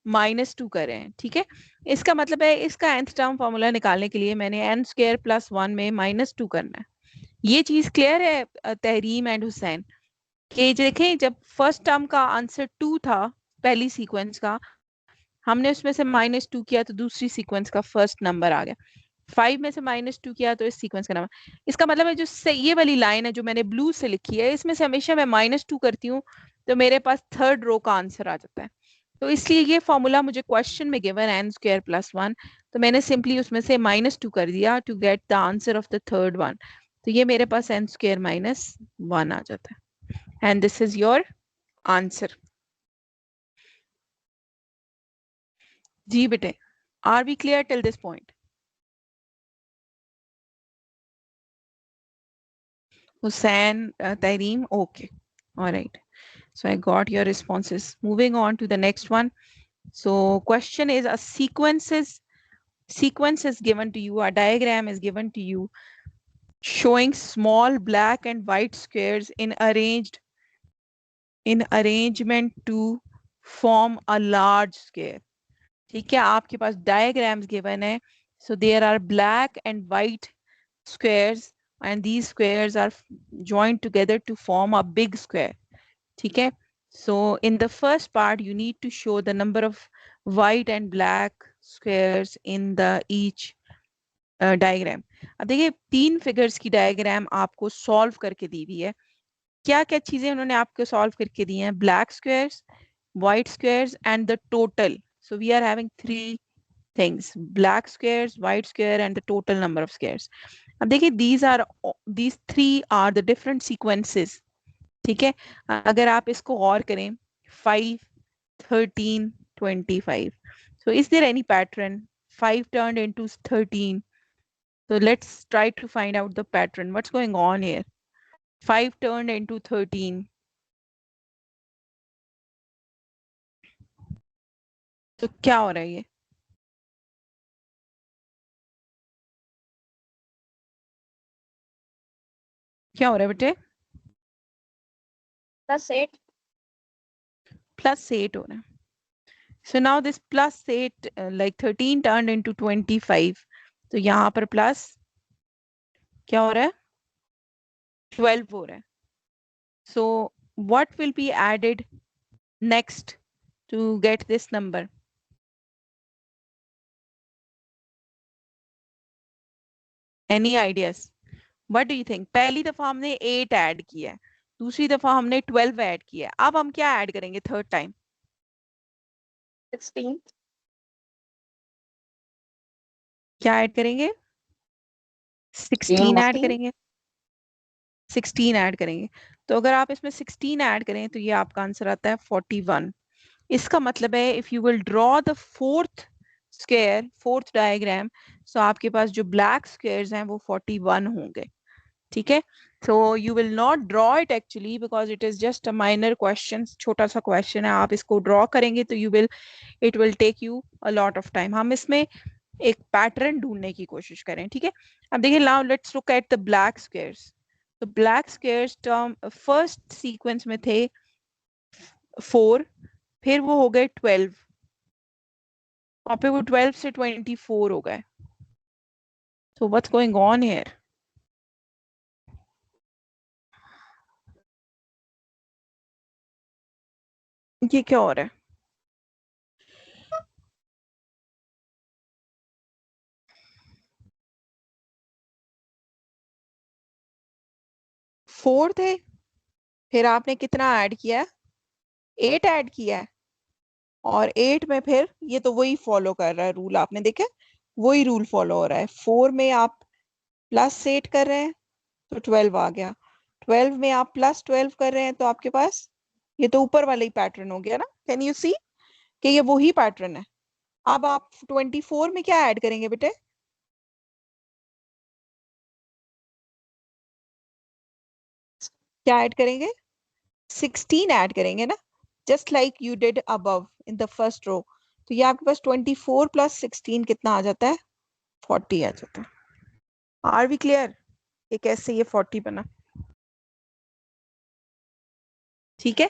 -2 कर रहे हैं, ठीक है। इसका मतलब है इसका nth टर्म फॉर्मूला निकालने के लिए मैंने n² + 1 में -2 करना है। ये चीज क्लियर है तहरीम एंड हुसैन? कि देखें जब फर्स्ट टर्म का आंसर 2 था पहली सीक्वेंस का, हमने उसमें से -2 किया तो दूसरी सीक्वेंस का फर्स्ट नंबर आ गया। 5 में से -2 किया तो इस सीक्वेंस का नंबर। इसका मतलब है जो ये वाली लाइन है जो मैंने ब्लू से लिखी है, इसमें से हमेशा मैं -2 करती हूँ तो मेरे पास थर्ड रो का आंसर आ जाता है। तो इसलिए ये फॉर्मूला मुझे क्वेश्चन में गिवन n² + 1, तो मैंने सिंपली उसमें से -2 कर दिया to get the answer of the third one. तो ये मेरे पास n² - 1 आ जाता है and this is your answer. जी बेटे, are we clear till this point? Hussain, Tareem, okay. All right. So I got your responses. Moving on to the next one. So question is, a sequence is given to you, a diagram is given to you showing small black and white squares in arrangement to form a large square. ठीक है, आपके पास diagrams given है. So there are black and white squares and these squares are joined together to form a big square. ठीक है. So in the first part you need to show the number of white and black squares in the each diagram. अब देखिए 3 figures की diagram आपको solve करके दी हुई है. क्या क्या चीजें उन्होंने आपको सॉल्व करके दी हैं? Black squares, white squares and the total. So we are having 3 things: black squares, white square and the total number of squares. अब देखिए these 3 are the different sequences. ठीक है. अगर आप इसको गौर करें 5, 13, 25. So is there any pattern? 5 turned into 13. So let's try to find out the pattern. What's going on here? 5 turned into 13. तो क्या हो रहा है ये? क्या हो रहा है बेटे? +8. +8 हो रहा है. So now this +8 like 13 turned into 25. तो यहाँ पर प्लस क्या हो रहा है? 12 हो रहा है. So what will be added next to get this number? Any ideas? What do you think? पहली दफा हमने 8 ऐड किया है, दूसरी दफा हमने 12 ऐड किया है. अब हम क्या ऐड करेंगे थर्ड टाइम? 16. क्या ऐड करेंगे? 16 ऐड करेंगे. 16 ऐड करेंगे. तो अगर आप इसमें 16 ऐड करें तो ये आपका आंसर आता है 41. इसका मतलब है if you will draw the fourth diagram, so आपके पास जो ब्लैक स्क्वायर्स हैं वो 41 होंगे. ठीक है. So you will not draw it actually because it is just a minor question, छोटा सा क्वेश्चन है. आप इसको ड्रॉ करेंगे तो it will take you a lot of time. हम इसमें एक पैटर्न ढूंढने की कोशिश करें. ठीक है. अब देखिए now let's look at the black squares. तो black squares term first sequence में थे 4, फिर वो हो गए 12 और फिर वो 12 से 24 हो गए. So what's going on here? ये क्या हो रहा है? फोर थे, फिर आपने कितना ऐड किया? 8 ऐड किया है. और 8 में फिर ये तो वही फॉलो कर रहा है रूल, आपने देखा वही रूल फॉलो हो रहा है. 4 में आप +8 कर रहे हैं तो 12 आ गया. 12 में आप +12 कर रहे हैं तो आपके पास ये तो ऊपर वाला ही पैटर्न हो गया ना. कैन यू सी कि ये वही पैटर्न है. अब आप 24 में क्या ऐड करेंगे बेटे? क्या ऐड करेंगे? 16 ऐड करेंगे ना, just like you did above in the first row. तो ये आपके पास 24 + 16 कितना आ जाता है? 40 आ जाता है. आर वी क्लियर ये कैसे ये 40 बना? ठीक है.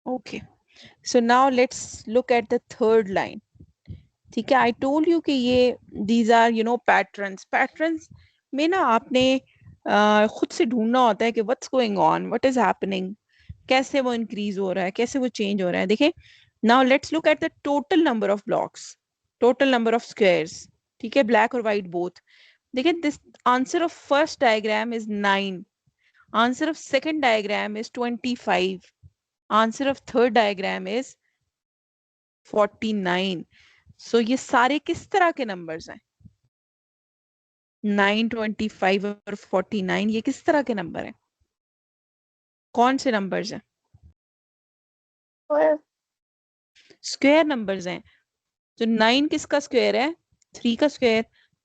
Okay. So now let's look at the third line. ठीक है, I told you कि ये these are patterns. Patterns में ना आपने खुद से ढूंढना होता है कि what's going on, what is happening, कैसे वो इंक्रीज हो रहा है, कैसे वो चेंज हो रहा है. देखिए, now let's look at the total number of blocks, total number of squares. ठीक है, ब्लैक और व्हाइट बोथ. देखिए, this answer of first diagram is 9, answer of second diagram is 25, answer of third diagram is 49. सो ये सारे किस तरह के numbers हैं? 9, 25 और 49 ये किस तरह के नंबर हैं? कौन से नंबर्स हैं? Square. स्क्वायर नंबर्स हैं. तो 9 किसका स्क्वायर है? 3 का स्क्वायर.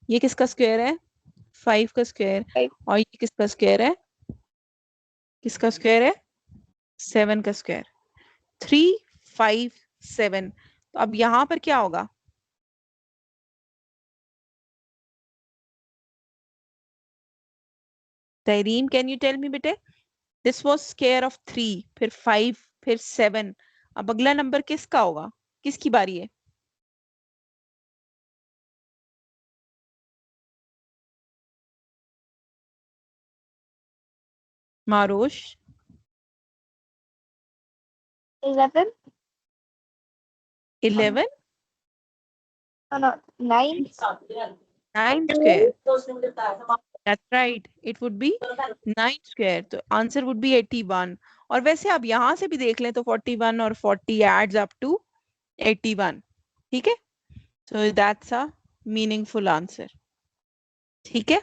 ये किसका स्क्वायर है? 5 का स्क्वायर. 5. और ये किसका स्क्वायर है? किसका स्क्वायर है? 7 का स्क्वायर. 3, 5, 7. तो अब यहां पर क्या होगा? तहरीन, कैन यू टेल मी बेटे? दिस वाज स्क्वायर ऑफ 3, फिर 5, फिर 7. अब अगला नंबर किसका होगा? किसकी बारी है? मारोश. 11. 11. No, 9. 9 square. That's right. It would be 9 square. तो आंसर would be 81. और वैसे आप यहां से भी देख लें तो 41 और 40 adds up to 81. ठीक है? So that's a meaningful answer. ठीक है?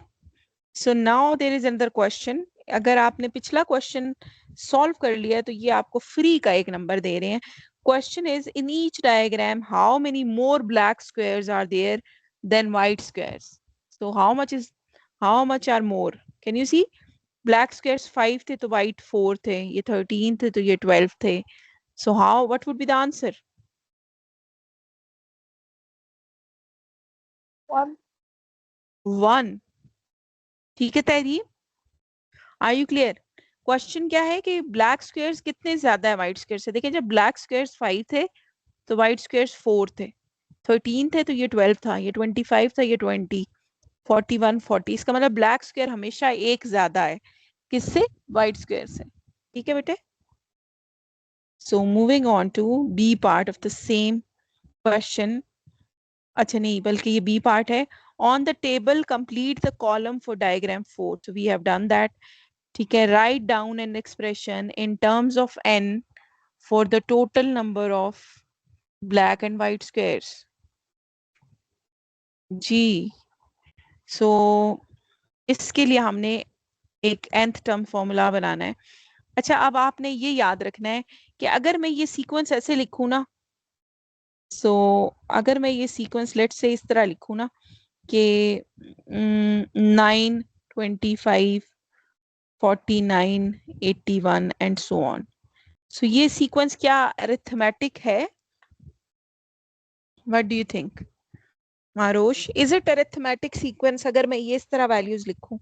So now there is another question. अगर आपने पिछला क्वेश्चन सॉल्व कर लिया तो ये आपको फ्री का एक नंबर दे रहे हैं. Question is, in each diagram how many more black squares are there than white squares? So how much are more? Can you see? Black squares 5 थे तो white 4 थे, ये 13 थे तो ये 12 थे. So what would be the answer? 1. 1. ठीक है तहरीर, आर यू क्लियर? क्वेश्चन क्या है कि ब्लैक स्क्वायर्स कितने ज्यादा है व्हाइट स्क्वायर से. देखिए, जब ब्लैक स्क्वायर्स 5 थे तो व्हाइट स्क्वायर्स 4 थे, 13 थे तो ये 12 था, ये 25 था, ये 20, 41, 40. इसका मतलब ब्लैक स्क्वायर हमेशा एक ज्यादा है किससे? व्हाइट स्क्वायर से. ठीक है बेटे? So moving on to B part of the same question. अच्छा नहीं, बल्कि ये बी पार्ट है. On the table complete the column for diagram 4. So we have done that. ठीक है, write down an expression in terms of n for the total number of black and white squares. जी, so इसके लिए हमने एक nth term formula बनाना है. अच्छा, अब आपने ये याद रखना है कि अगर मैं ये सीक्वेंस ऐसे लिखूं ना, सो अगर मैं ये सीक्वेंस लेट से इस तरह लिखूं ना कि 9, 25, 49, 81 एंड सो ऑन. सो ये सीक्वेंस क्या अरिथमेटिक है? What do you think Marosh? Is it arithmetic sequence अगर मैं ये इस तरह वैल्यूज लिखूं?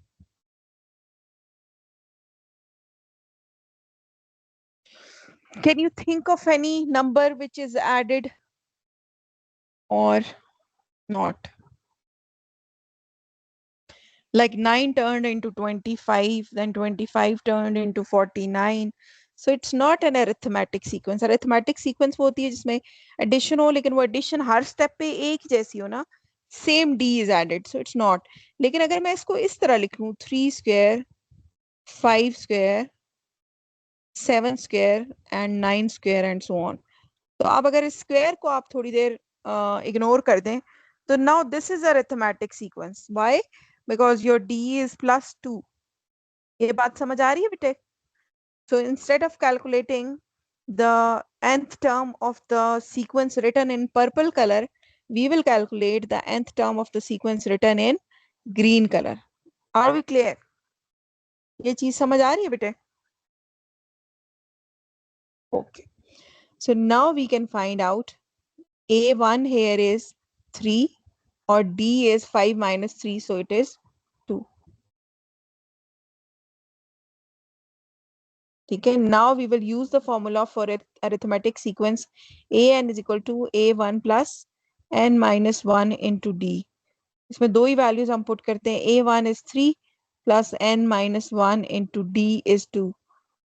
Can you think of any number which is added or not? Like 9 turned into 25, then 25 turned into 49. So it's not an arithmetic sequence. Arithmetic sequence वो होती है जिसमें addition हो, लेकिन वो addition हर step पे एक जैसी हो ना, same d is added. So it's not. लेकिन अगर मैं इसको इस तरह लिख लूं, 3 square, 5 square, 7 square and 9 square and so on. तो आप अगर इस स्क्वायर को आप थोड़ी देर इग्नोर कर दें तो now this is arithmetic sequence. Why? Because your d is +2. ये बात समझ आ रही है बेटे? So instead of calculating the nth term of the sequence written in purple color, we will calculate the nth term of the sequence written in green color. Are we clear? ये चीज समझ आ रही है बेटे? Okay. So now we can find out A1 here is 3 or D is 5 minus 3, so it is 2. ठीक है, now we will use the formula for arithmetic sequence an is equal to a1 plus n minus 1 into d. इसमें दो ही values हम put करते हैं, a1 is 3 plus n minus 1 into d is 2।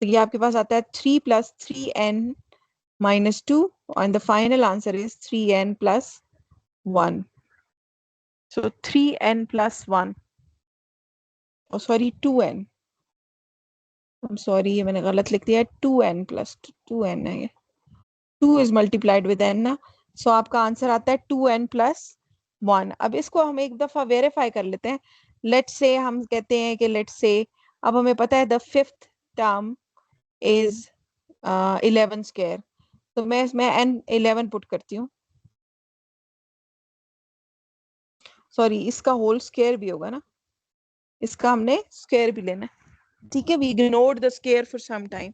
तो ये आपके पास आता है 3 plus 3n minus 2 and the final answer is 3n plus 1. So 3n plus 1. Oh, sorry, 2n. I'm sorry, ये मैंने गलत लिख दिया है, 2n plus 2n है ये. 2 is multiplied with n ना. So आपका आंसर आता है 2n plus 1. अब इसको हम एक दफा वेरीफाई कर लेते हैं. Let's say हम कहते हैं कि let's say अब हमें पता है the fifth term is 11 square. तो मैं इसमें n 11 पुट करती हूँ. सॉरी, इसका होल स्क्वायर भी होगा ना, इसका हमने स्क्वायर भी लेना है. ठीक है, we ignored the square for some time.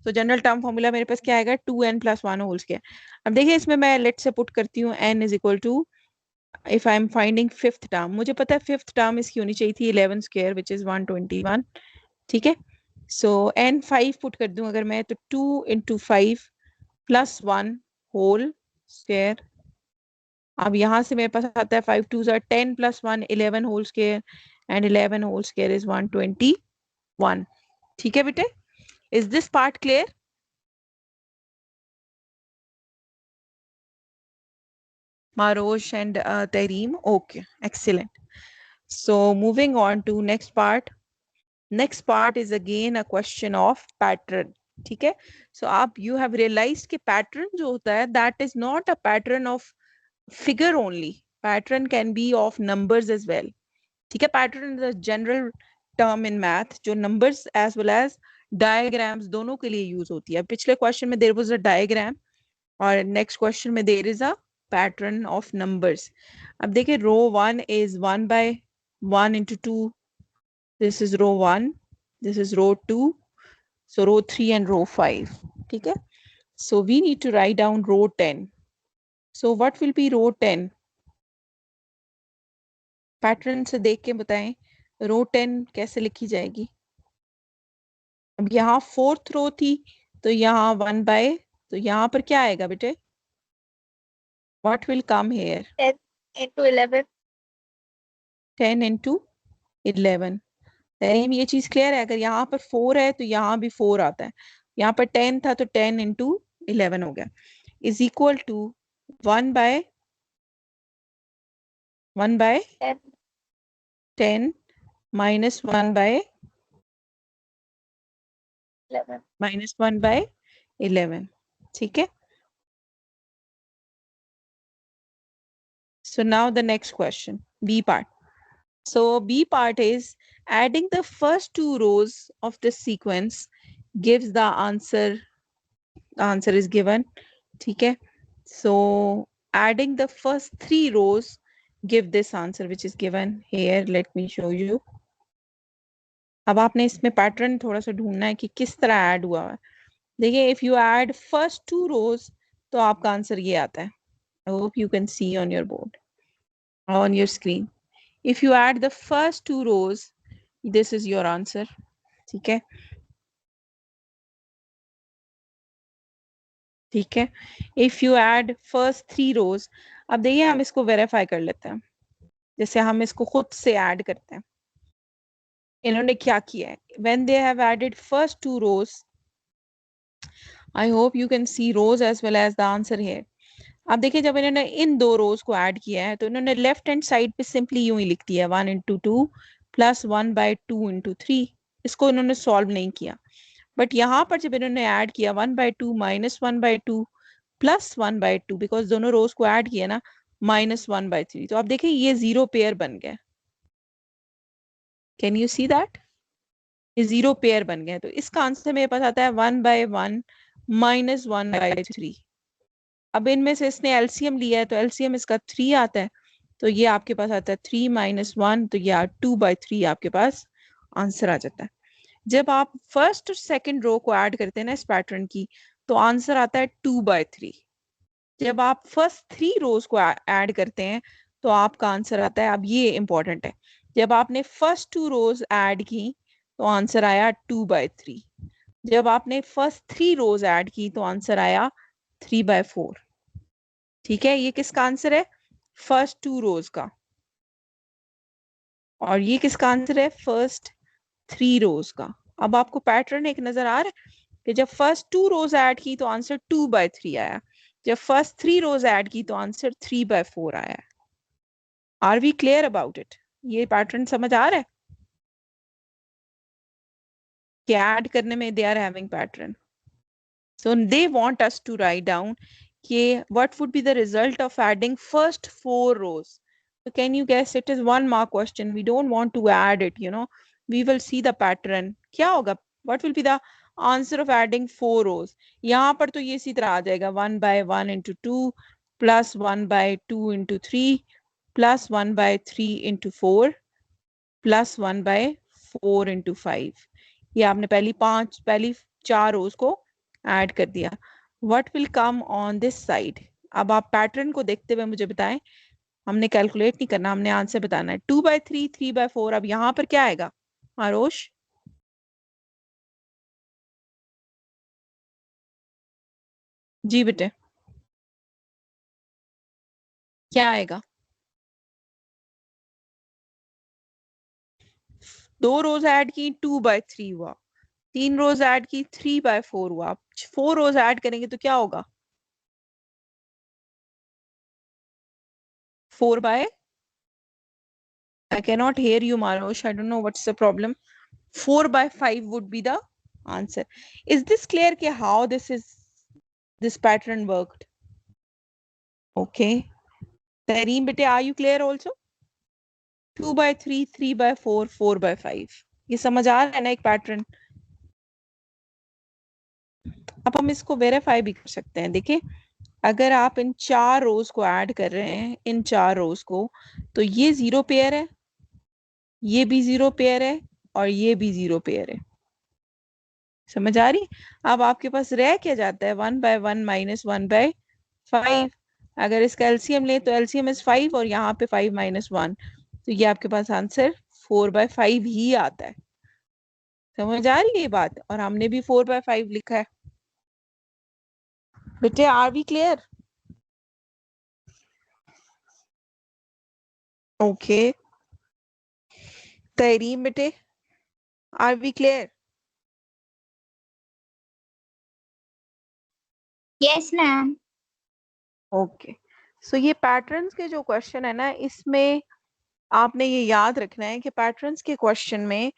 तो जनरल टर्म फॉर्मूला मेरे पास क्या आएगा, 2n plus 1 होल स्क्वायर. अब देखिए इसमें मैं लेट से पुट करती हूँ n is equal to, if I am finding fifth term, मुझे पता है फिफ्थ टर्म इसकी होनी चाहिए थी 11 स्क्वायर विच इज 121. ठीक है, सो n 5 पुट कर दूं अगर मैं, तो 2 इंटू 5 प्लस 1 होल स्क्वायर. अब यहाँ से मेरे पास आता है 5 2 10 plus 1 11 whole square and 11 whole square is 121. ठीक है बेटे, is this part clear? Marosh and Tehreem, okay, excellent. So moving on to next part. Next part is again a question of pattern. ठीक है, so आप you have realized कि pattern जो होता है that is not a pattern of figure only. Pattern can be of numbers as well. ठीक है, pattern is a general term in math जो numbers as well as diagrams दोनों के लिए use होती है. पिछले question में there was a diagram और next question में there is a pattern of numbers. अब देखिए रो 1 is 1 by 1 into 2. This is row 1. This is row 2. So row 3 and row 5. ठीक है, so we need to write down row 10. So what will be row 10? Pattern से देख के बताएं रो 10 कैसे लिखी जाएगी. अब यहाँ फोर्थ रो थी तो यहाँ 1 by, तो यहाँ पर क्या आएगा बेटे, what will come here? 10 into 11. 10 into 11. तरीम ये चीज क्लियर है, अगर यहाँ पर 4 है तो यहाँ भी 4 आता है. यहाँ पर 10 था तो 10 into 11 हो गया, is equal to 1 by 10 minus 1 by 11. minus 1 by 11. ठीक है, so now the next question, B part. So B part is adding the first two rows of this sequence gives the answer. The answer is given. ठीक है, so adding the first three rows give this answer which is given here. Let me show you. अब आपने इसमें pattern थोड़ा सा ढूंढना है कि किस तरह ऐड हुआ है. देखिए if you add first two rows तो आपका आंसर ये आता है. I hope you can see on your board, on your screen. If you add the first two rows, this is your answer. ठीक है, ठीक है. If you add first three rows, अब देखिए हम इसको वेरीफाई कर लेते हैं, जैसे हम इसको खुद से ऐड करते हैं. इन्होंने क्या किया है, when they have added first two rows, I hope you can see rows as well as the answer here. अब देखिए जब इन्होंने इन दो रोज को ऐड किया है तो इन्होंने लेफ्ट हैंड साइड पे सिंपली यूं ही लिख दिया 1 into 2 प्लस 1 by 2 into 3. इसको इन्होंने सॉल्व नहीं किया. बट यहाँ पर जब इन्होंने ऐड किया 1 by 2 minus 1 by 2 plus 1 by 2, because दोनों रोज को ऐड किया ना, minus 1 by 3. तो अब देखिए ये जीरो पेयर बन गया. कैन यू सी दैट, ये जीरो पेयर बन गया. तो इसका आंसर मेरे पास आता है 1 by 1 minus 1 by 3. अब इनमें से इसने एलसीएम लिया है तो एलसीएम इसका 3 आता है, तो ये आपके पास आता है 3 minus 1, तो ये 2 by 3 आपके पास आंसर आ जाता है. जब आप फर्स्ट और सेकंड रो को ऐड करते हैं ना इस पैटर्न की, तो आंसर आता है 2 by 3. जब आप फर्स्ट 3 रोज को ऐड करते हैं तो आपका आंसर आता है, अब ये इंपॉर्टेंट है, जब आपने फर्स्ट 2 रोज ऐड की तो आंसर आया 2 by 3. जब आपने फर्स्ट 3 रोज ऐड की तो आंसर आया 3/4। ठीक है, ये किसका आंसर है? फर्स्ट 2 रोज का। और ये किसका आंसर है? फर्स्ट 3 रोज का। अब आपको पैटर्न एक नजर आ रहा है कि जब फर्स्ट 2 रोज ऐड की तो आंसर 2/3 आया, जब फर्स्ट 3 रोज ऐड की तो आंसर 3/4 आया। Are we clear about it? ये पैटर्न समझ आ रहा है कि ऐड करने में they are having pattern. So they want us to write down what would be the result of adding first 4 rows. So can you guess? It is 1 mark question. We don't want to add it, you know. We will see the pattern. क्या होगा? What will be the answer of adding 4 rows? यहाँ पर तो ये इसी तरह आ जाएगा 1/1 into 2 plus 1/2 into 3 plus 1/3 into 4 plus 1/4 into 5। ये आपने पहली 4 रोज को ऐड कर दिया। What will come on this side? अब आप पैटर्न को देखते हुए मुझे बताएं। हमने कैलकुलेट नहीं करना, हमने आंसर बताना है। 2/3 3/4। अब यहाँ पर क्या आएगा आरोश? जी बेटे, क्या आएगा? 2 रोज ऐड की 2/3 हुआ, 3 रोज ऐड की 3/4 हुआ, 4 रोज ऐड करेंगे तो क्या होगा? 4 by I cannot hear you, Marosh. I don't know what's the problem. 4/5 would be the answer. Is this clear कि how this pattern worked? Okay. Tareem bete, are you clear also? 2/3 3/4 4/5 ये समझ आ रहा है ना एक पैटर्न? अब हम इसको वेरीफाई भी कर सकते हैं। देखिए, अगर आप इन 4 रोज को ऐड कर रहे हैं, इन 4 रोज को, तो ये 0 पेयर है, ये भी 0 पेयर है और ये भी 0 पेयर है। समझ आ रही? अब आपके पास रह क्या जाता है? 1/1 माइनस 1/5। अगर इसका एलसीएम ले तो एलसीएम इज 5 और यहाँ पे 5 - 1, तो ये आपके पास आंसर 4/5 ही आता है। समझ आ रही है ये बात? और हमने भी 4/5 लिखा है। बेटे are we clear? Okay. Tahreem बेटे, are we clear? Yes, ma'am. Okay. So ये पैटर्न्स के जो क्वेश्चन है ना, इसमें आपने ये याद रखना है कि पैटर्न्स के क्वेश्चन में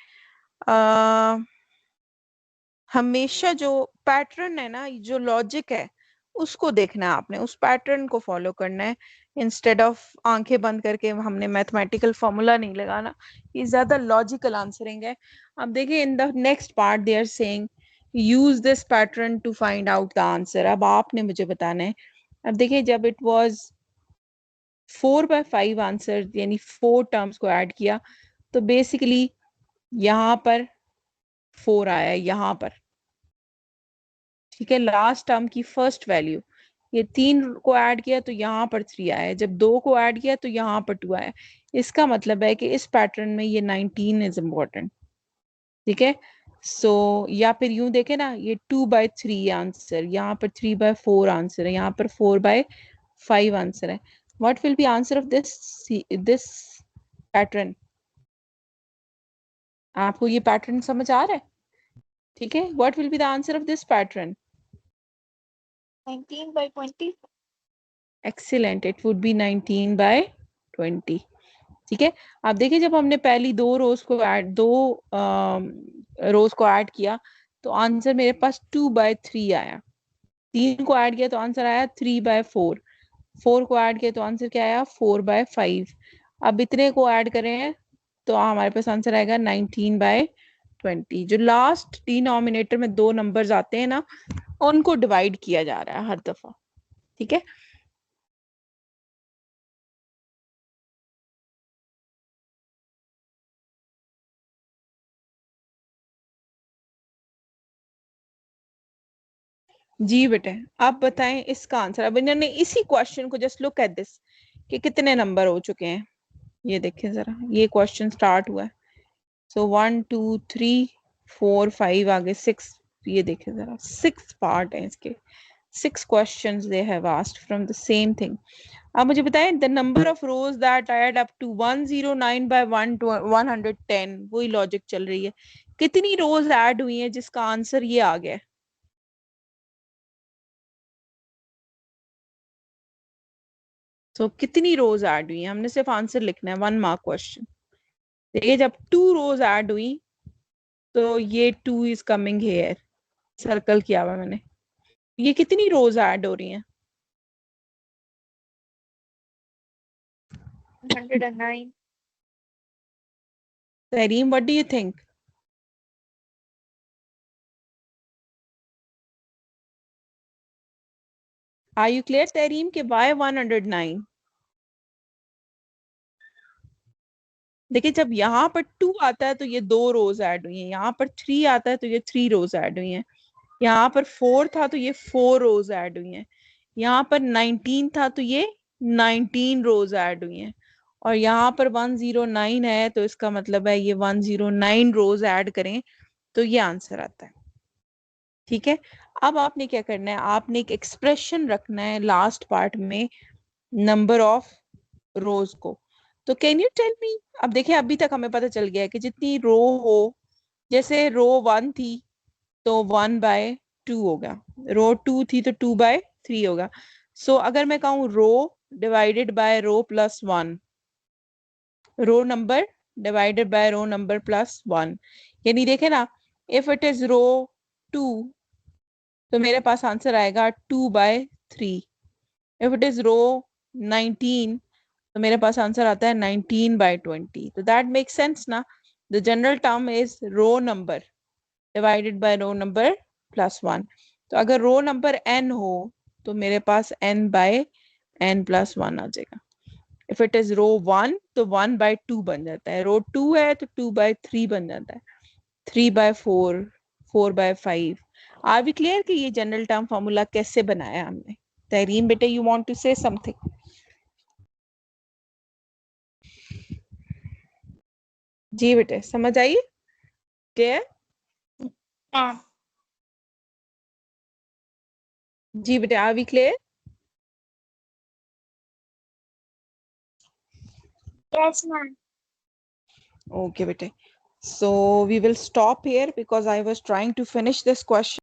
हमेशा जो पैटर्न है ना, जो लॉजिक है, उसको देखना है आपने, उस पैटर्न को फॉलो करना है। इंस्टेड ऑफ आंखें बंद करके हमने मैथमेटिकल फॉर्मूला नहीं लगाना। ये ज्यादा लॉजिकल आंसरिंग है। अब देखिए, in the next part they are saying use this pattern to find out the answer. अब आपने मुझे बताना है। अब देखिए, जब इट वाज 4/5 आंसर, यानी 4 टर्म्स को ऐड किया, तो बेसिकली यहाँ पर 4 आया, यहाँ पर। ठीक है, लास्ट टर्म की फर्स्ट वैल्यू, ये 3 को ऐड किया तो यहाँ पर 3 आया, जब 2 को ऐड किया तो यहाँ पर 2 आया। इसका मतलब है कि इस पैटर्न में ये 19 इज इम्पोर्टेंट। ठीक है, सो या फिर यूं देखे ना, ये 2/3 आंसर, यहाँ पर 3/4 आंसर है, यहाँ पर 4/5 आंसर है। What will be answer of this pattern? आपको ये पैटर्न समझ आ रहा है? ठीक है, what will be the answer of this pattern? 19/20. Excellent, it would be 19/20। ठीक है, अब देखिए, जब हमने पहली 2 रोज को ऐड किया तो आंसर मेरे पास 2/3 आया। 3 को ऐड किया तो आंसर आया 3/4। 4 को ऐड किया तो आंसर क्या आया? 4/5। अब इतने को ऐड करें हैं तो हमारे पास आंसर आएगा 19/20। जो लास्ट डिनोमिनेटर में 2 नंबर्स आते हैं ना, उनको डिवाइड किया जा रहा है हर दफा। ठीक है, जी बेटे, आप बताएं इसका आंसर। अब इन्होंने इसी क्वेश्चन को, जस्ट लुक एट दिस, कि कितने नंबर हो चुके हैं। ये देखें जरा, ये क्वेश्चन स्टार्ट हुआ है। सो 1 2 3 4 5 आगे 6 तो ये देखें जरा 6 पार्ट है इसके, 6 questions they have asked from the same thing. अब मुझे बताएं the number of rows that add up to 109 by 1 to 110, वही लॉजिक चल रही है. कितनी रोज ऐड हुई हैं जिसका आंसर ये आ गया? तो कितनी रोज ऐड हुई हैं, हमने सिर्फ आंसर लिखना है, 1 मार्क क्वेश्चन. देखिए जब 2 रोज ऐड हुई तो ये 2 इज कमिंग हेयर, सर्कल किया हुआ मैंने. ये कितनी रोज ऐड हो रही हैं? 109. Tareem, what do you think? Are you clear, Tareem, कि why 109? देखिए जब यहाँ पर 2 आता है तो ये 2 रोज ऐड हुई हैं, यहाँ पर 3 आता है तो ये 3 रोज ऐड हुई हैं, यहाँ पर 4 था तो ये 4 रोज ऐड हुई हैं, यहाँ पर 19 था तो ये 19 रोज ऐड हुई हैं, और यहाँ पर 109 है तो इसका मतलब है ये 109 रोज ऐड करें तो ये आंसर आता है. ठीक है, अब आपने क्या करना है, आपने एक एक्सप्रेशन रखना है लास्ट पार्ट में नंबर ऑफ रोज को. तो कैन यू टेल मी, अब देखिए अभी तक हमें पता चल गया है कि जितनी रो हो, जैसे रो 1 थी तो 1/2 होगा, रो 2 थी तो 2/3 होगा. सो अगर मैं कहूँ row divided by row plus 1, row number divided by row number plus 1, यानी देखे ना, इफ इट इज रो 2 तो मेरे पास आंसर आएगा 2/3. इफ इट इज रो 19 तो मेरे पास आंसर आता है 19/20. तो दैट मेक्स सेंस ना. The general term is row number divided by row number plus 1. तो अगर रो नंबर n हो तो मेरे पास n/n+1 आ जाएगा. इफ इट इज रो 1 तो 1/2 बन जाता है, रो 2 है तो 2/3 बन जाता है, 3/4, 4/5. आर वी क्लियर कि ये जनरल टर्म फॉर्मूला कैसे बनाया हमने? तहरीम बेटे, you want to say something? जी बेटे, समझ आई? क्लियर? Ma'am. जी बेटे, are we clear? Yes, ma'am. Okay bete, so we will stop here because I was trying to finish this question.